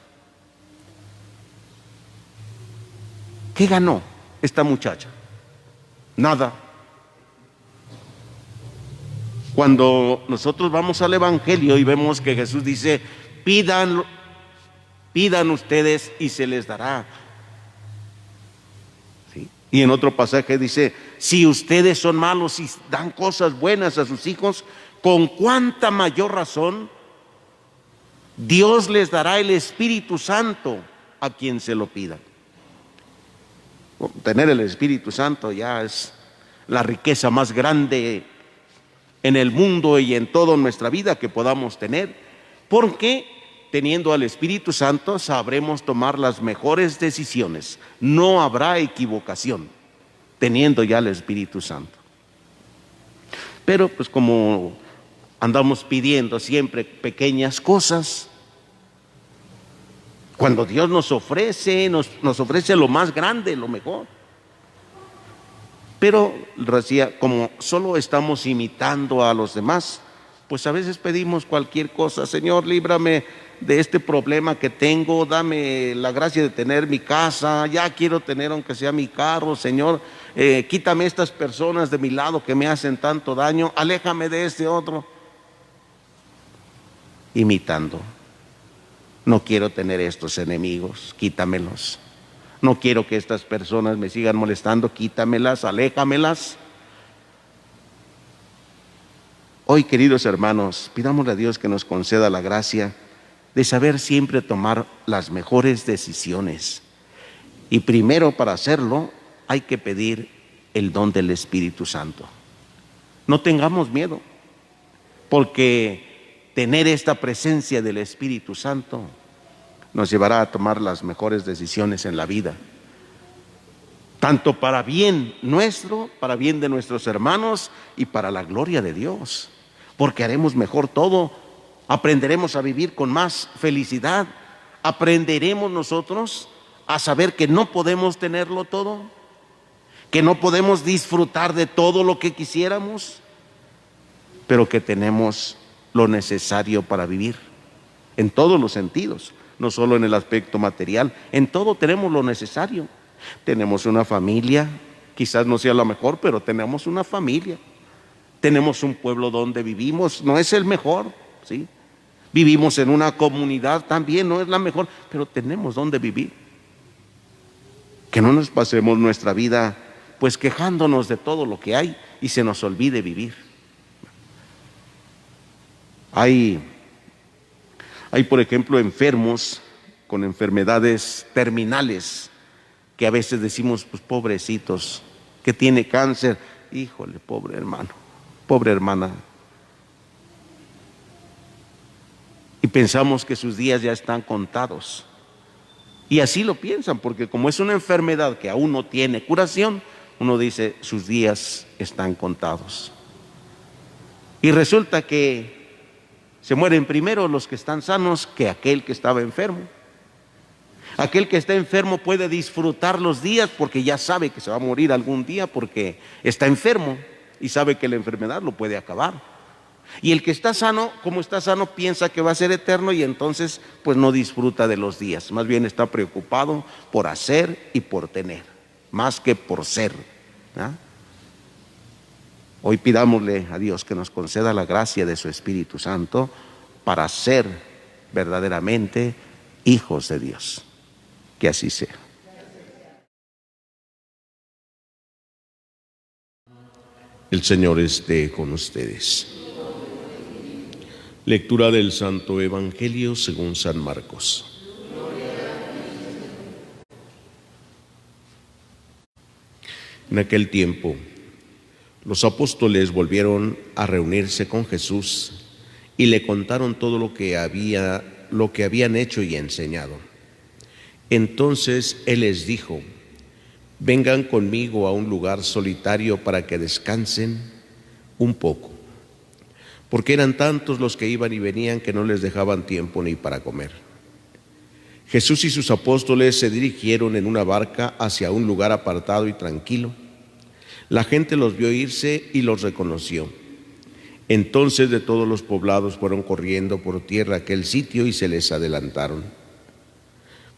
¿Qué ganó esta muchacha? Nada. Cuando nosotros vamos al Evangelio y vemos que Jesús dice, pidan ustedes y se les dará. ¿Sí? Y en otro pasaje dice, si ustedes son malos y dan cosas buenas a sus hijos, con cuánta mayor razón Dios les dará el Espíritu Santo a quien se lo pida. Tener el Espíritu Santo ya es la riqueza más grande en el mundo y en toda nuestra vida que podamos tener, porque teniendo al Espíritu Santo sabremos tomar las mejores decisiones. No habrá equivocación teniendo ya el Espíritu Santo. Pero pues como andamos pidiendo siempre pequeñas cosas, cuando Dios nos ofrece lo más grande, lo mejor. Pero decía, como solo estamos imitando a los demás, pues a veces pedimos cualquier cosa. Señor, líbrame de este problema que tengo, dame la gracia de tener mi casa, ya quiero tener aunque sea mi carro, Señor, quítame estas personas de mi lado que me hacen tanto daño, aléjame de este otro. Imitando. No quiero tener estos enemigos, quítamelos. No quiero que estas personas me sigan molestando, quítamelas, aléjamelas. Hoy, queridos hermanos, pidámosle a Dios que nos conceda la gracia de saber siempre tomar las mejores decisiones Y primero, para hacerlo, hay que pedir el don del Espíritu Santo. No tengamos miedo, porque tener esta presencia del Espíritu Santo nos llevará a tomar las mejores decisiones en la vida, tanto para bien nuestro, para bien de nuestros hermanos y para la gloria de Dios, porque haremos mejor todo, aprenderemos a vivir con más felicidad, aprenderemos nosotros a saber que no podemos tenerlo todo, que no podemos disfrutar de todo lo que quisiéramos, pero que tenemos lo necesario para vivir, en todos los sentidos, no solo en el aspecto material, en todo tenemos lo necesario. Tenemos una familia, quizás no sea la mejor, pero tenemos una familia. Tenemos un pueblo donde vivimos, no es el mejor, ¿sí? Vivimos en una comunidad también, no es la mejor, pero tenemos donde vivir. Que no nos pasemos nuestra vida pues quejándonos de todo lo que hay y se nos olvide vivir. Hay por ejemplo enfermos con enfermedades terminales que a veces decimos, pues pobrecitos, que tiene cáncer, híjole, pobre hermano, pobre hermana. Y pensamos que sus días ya están contados. Y así lo piensan, porque como es una enfermedad que aún no tiene curación, uno dice, sus días están contados. Y resulta que se mueren primero los que están sanos que aquel que estaba enfermo. Aquel que está enfermo puede disfrutar los días porque ya sabe que se va a morir algún día porque está enfermo y sabe que la enfermedad lo puede acabar. Y el que está sano, como está sano, piensa que va a ser eterno y entonces pues no disfruta de los días. Más bien está preocupado por hacer y por tener, más que por ser, ¿ah? Hoy pidámosle a Dios que nos conceda la gracia de su Espíritu Santo para ser verdaderamente hijos de Dios. Que así sea. El Señor esté con ustedes. Lectura del Santo Evangelio según San Marcos. En aquel tiempo, los apóstoles volvieron a reunirse con Jesús y le contaron todo lo que habían hecho y enseñado. Entonces Él les dijo: vengan conmigo a un lugar solitario para que descansen un poco, porque eran tantos los que iban y venían que no les dejaban tiempo ni para comer. Jesús y sus apóstoles se dirigieron en una barca hacia un lugar apartado y tranquilo. La gente los vio irse y los reconoció. Entonces de todos los poblados fueron corriendo por tierra a aquel sitio y se les adelantaron.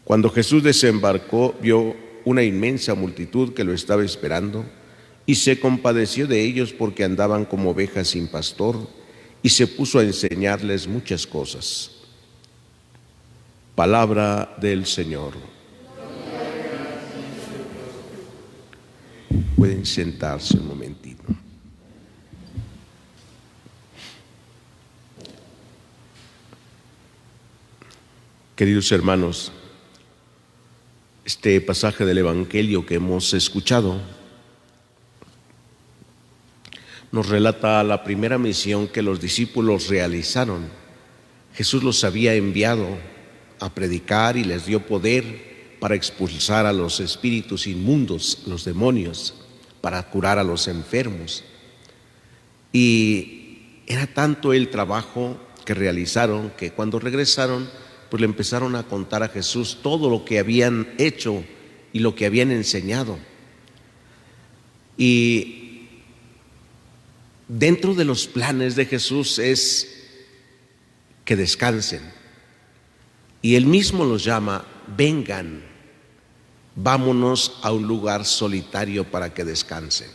Cuando Jesús desembarcó, vio una inmensa multitud que lo estaba esperando y se compadeció de ellos porque andaban como ovejas sin pastor, y se puso a enseñarles muchas cosas. Palabra del Señor. Pueden sentarse un momentito. Queridos hermanos, este pasaje del Evangelio que hemos escuchado nos relata la primera misión que los discípulos realizaron. Jesús los había enviado a predicar y les dio poder para expulsar a los espíritus inmundos, los demonios, para curar a los enfermos. Y era tanto el trabajo que realizaron que cuando regresaron, pues le empezaron a contar a Jesús todo lo que habían hecho y lo que habían enseñado. Y dentro de los planes de Jesús es que descansen. Y Él mismo los llama: vengan, vámonos a un lugar solitario para que descansen.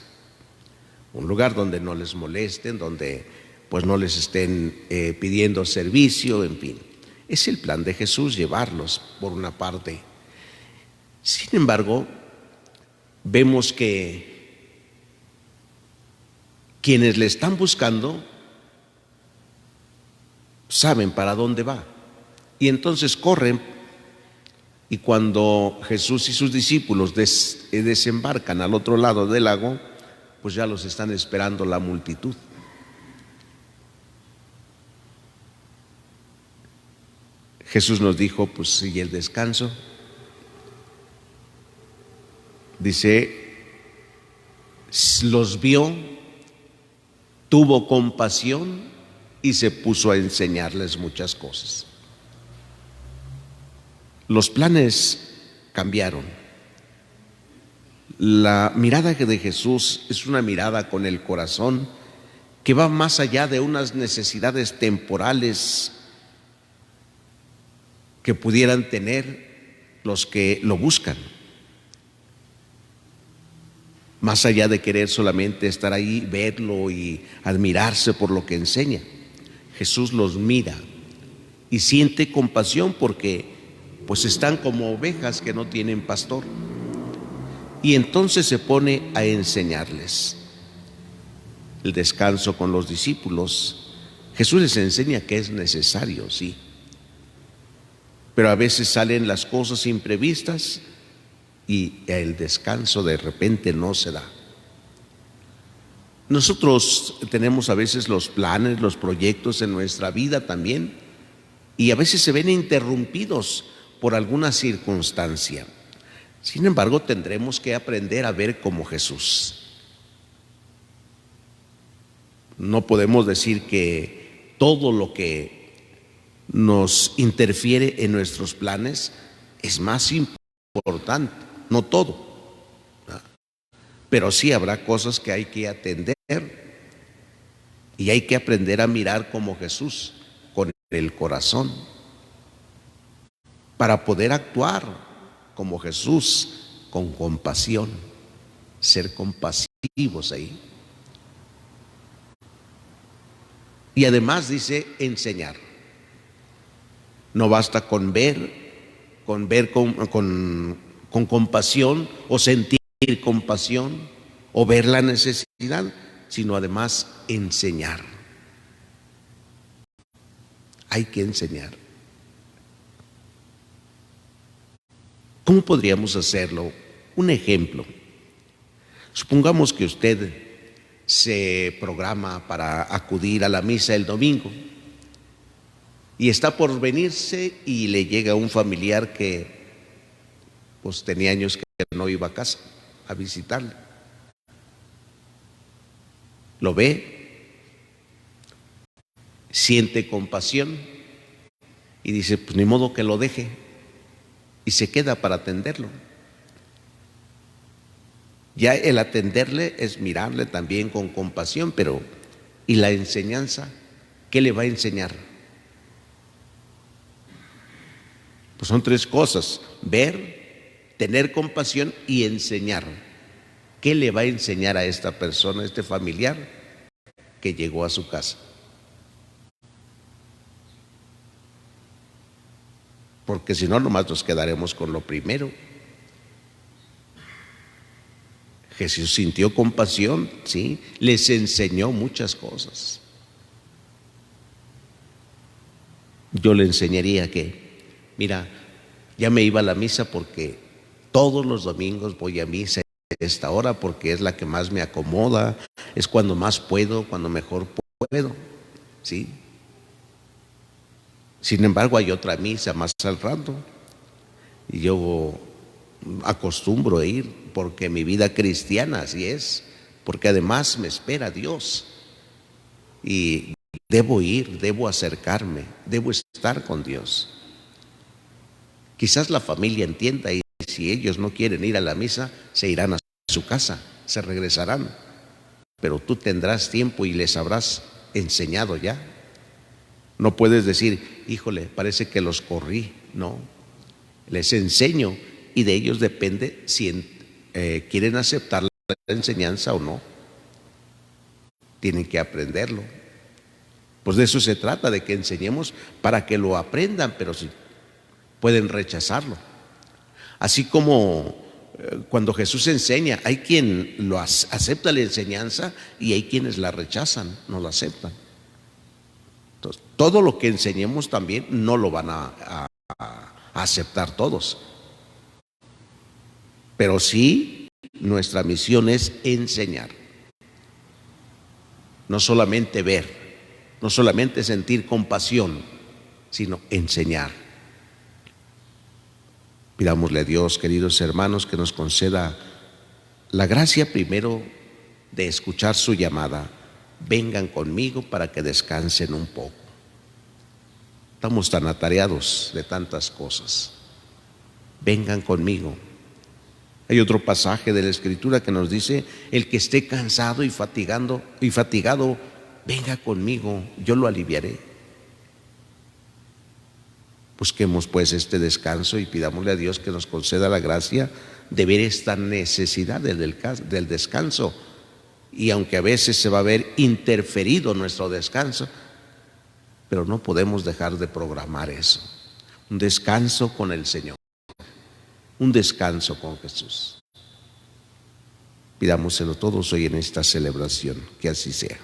Un lugar donde no les molesten, donde pues no les estén pidiendo servicio, en fin. Es el plan de Jesús, llevarlos por una parte. Sin embargo, vemos que quienes le están buscando saben para dónde va y entonces corren Y cuando Jesús y sus discípulos desembarcan al otro lado del lago, pues ya los están esperando la multitud. Jesús nos dijo, pues, ¿y el descanso? Dice, los vio, tuvo compasión y se puso a enseñarles muchas cosas. Los planes cambiaron. La mirada de Jesús es una mirada con el corazón que va más allá de unas necesidades temporales que pudieran tener los que lo buscan. Más allá de querer solamente estar ahí, verlo y admirarse por lo que enseña, Jesús los mira y siente compasión porque pues están como ovejas que no tienen pastor. Y entonces se pone a enseñarles. El descanso con los discípulos, Jesús les enseña que es necesario, sí. Pero a veces salen las cosas imprevistas y el descanso de repente no se da. Nosotros tenemos a veces los planes, los proyectos en nuestra vida también, y a veces se ven interrumpidos por alguna circunstancia. Sin embargo, tendremos que aprender a ver como Jesús. No podemos decir que todo lo que nos interfiere en nuestros planes es más importante, no todo, pero sí habrá cosas que hay que atender y hay que aprender a mirar como Jesús, con el corazón, para poder actuar como Jesús, con compasión, ser compasivos ahí. Y además dice enseñar. No basta con ver con compasión o sentir compasión o ver la necesidad, sino además enseñar. Hay que enseñar. ¿Cómo podríamos hacerlo? Un ejemplo. Supongamos que usted se programa para acudir a la misa el domingo y está por venirse y le llega un familiar que pues tenía años que no iba a casa a visitarle. Lo ve, siente compasión y dice, pues ni modo que lo deje, y se queda para atenderlo. Ya el atenderle es mirarle también con compasión, pero ¿y la enseñanza? ¿Qué le va a enseñar? Pues son tres cosas: ver, tener compasión y enseñar. ¿Qué le va a enseñar a esta persona, a este familiar que llegó a su casa? Porque si no, nomás nos quedaremos con lo primero. Jesús sintió compasión, sí, les enseñó muchas cosas. Yo le enseñaría que, mira, ya me iba a la misa porque todos los domingos voy a misa a esta hora porque es la que más me acomoda, es cuando más puedo, cuando mejor puedo, ¿sí? Sin embargo, hay otra misa más al rato y yo acostumbro a ir porque mi vida cristiana así es, porque además me espera Dios y debo ir, debo acercarme, debo estar con Dios. Quizás la familia entienda y si ellos no quieren ir a la misa, se irán a su casa, se regresarán, pero tú tendrás tiempo y les habrás enseñado ya. No puedes decir, híjole, parece que los corrí. No, les enseño y de ellos depende si quieren aceptar la enseñanza o no. Tienen que aprenderlo. Pues de eso se trata, de que enseñemos para que lo aprendan, pero si pueden rechazarlo. Así como cuando Jesús enseña, hay quien lo acepta la enseñanza y hay quienes la rechazan, no la aceptan. Entonces, todo lo que enseñemos también no lo van a aceptar todos, Pero sí, nuestra misión es enseñar. No solamente ver, no solamente sentir compasión, sino enseñar. Pidámosle a Dios, queridos hermanos, que nos conceda la gracia primero de escuchar su llamada. Vengan conmigo para que descansen un poco. Estamos tan atareados de tantas cosas. Vengan conmigo. Hay otro pasaje de la Escritura que nos dice: el que esté cansado y fatigado, venga conmigo, yo lo aliviaré. Busquemos pues este descanso y pidámosle a Dios que nos conceda la gracia de ver esta necesidad del descanso. Y aunque a veces se va a ver interferido nuestro descanso, pero no podemos dejar de programar eso. Un descanso con el Señor, un descanso con Jesús. Pidámoselo todos hoy en esta celebración, que así sea.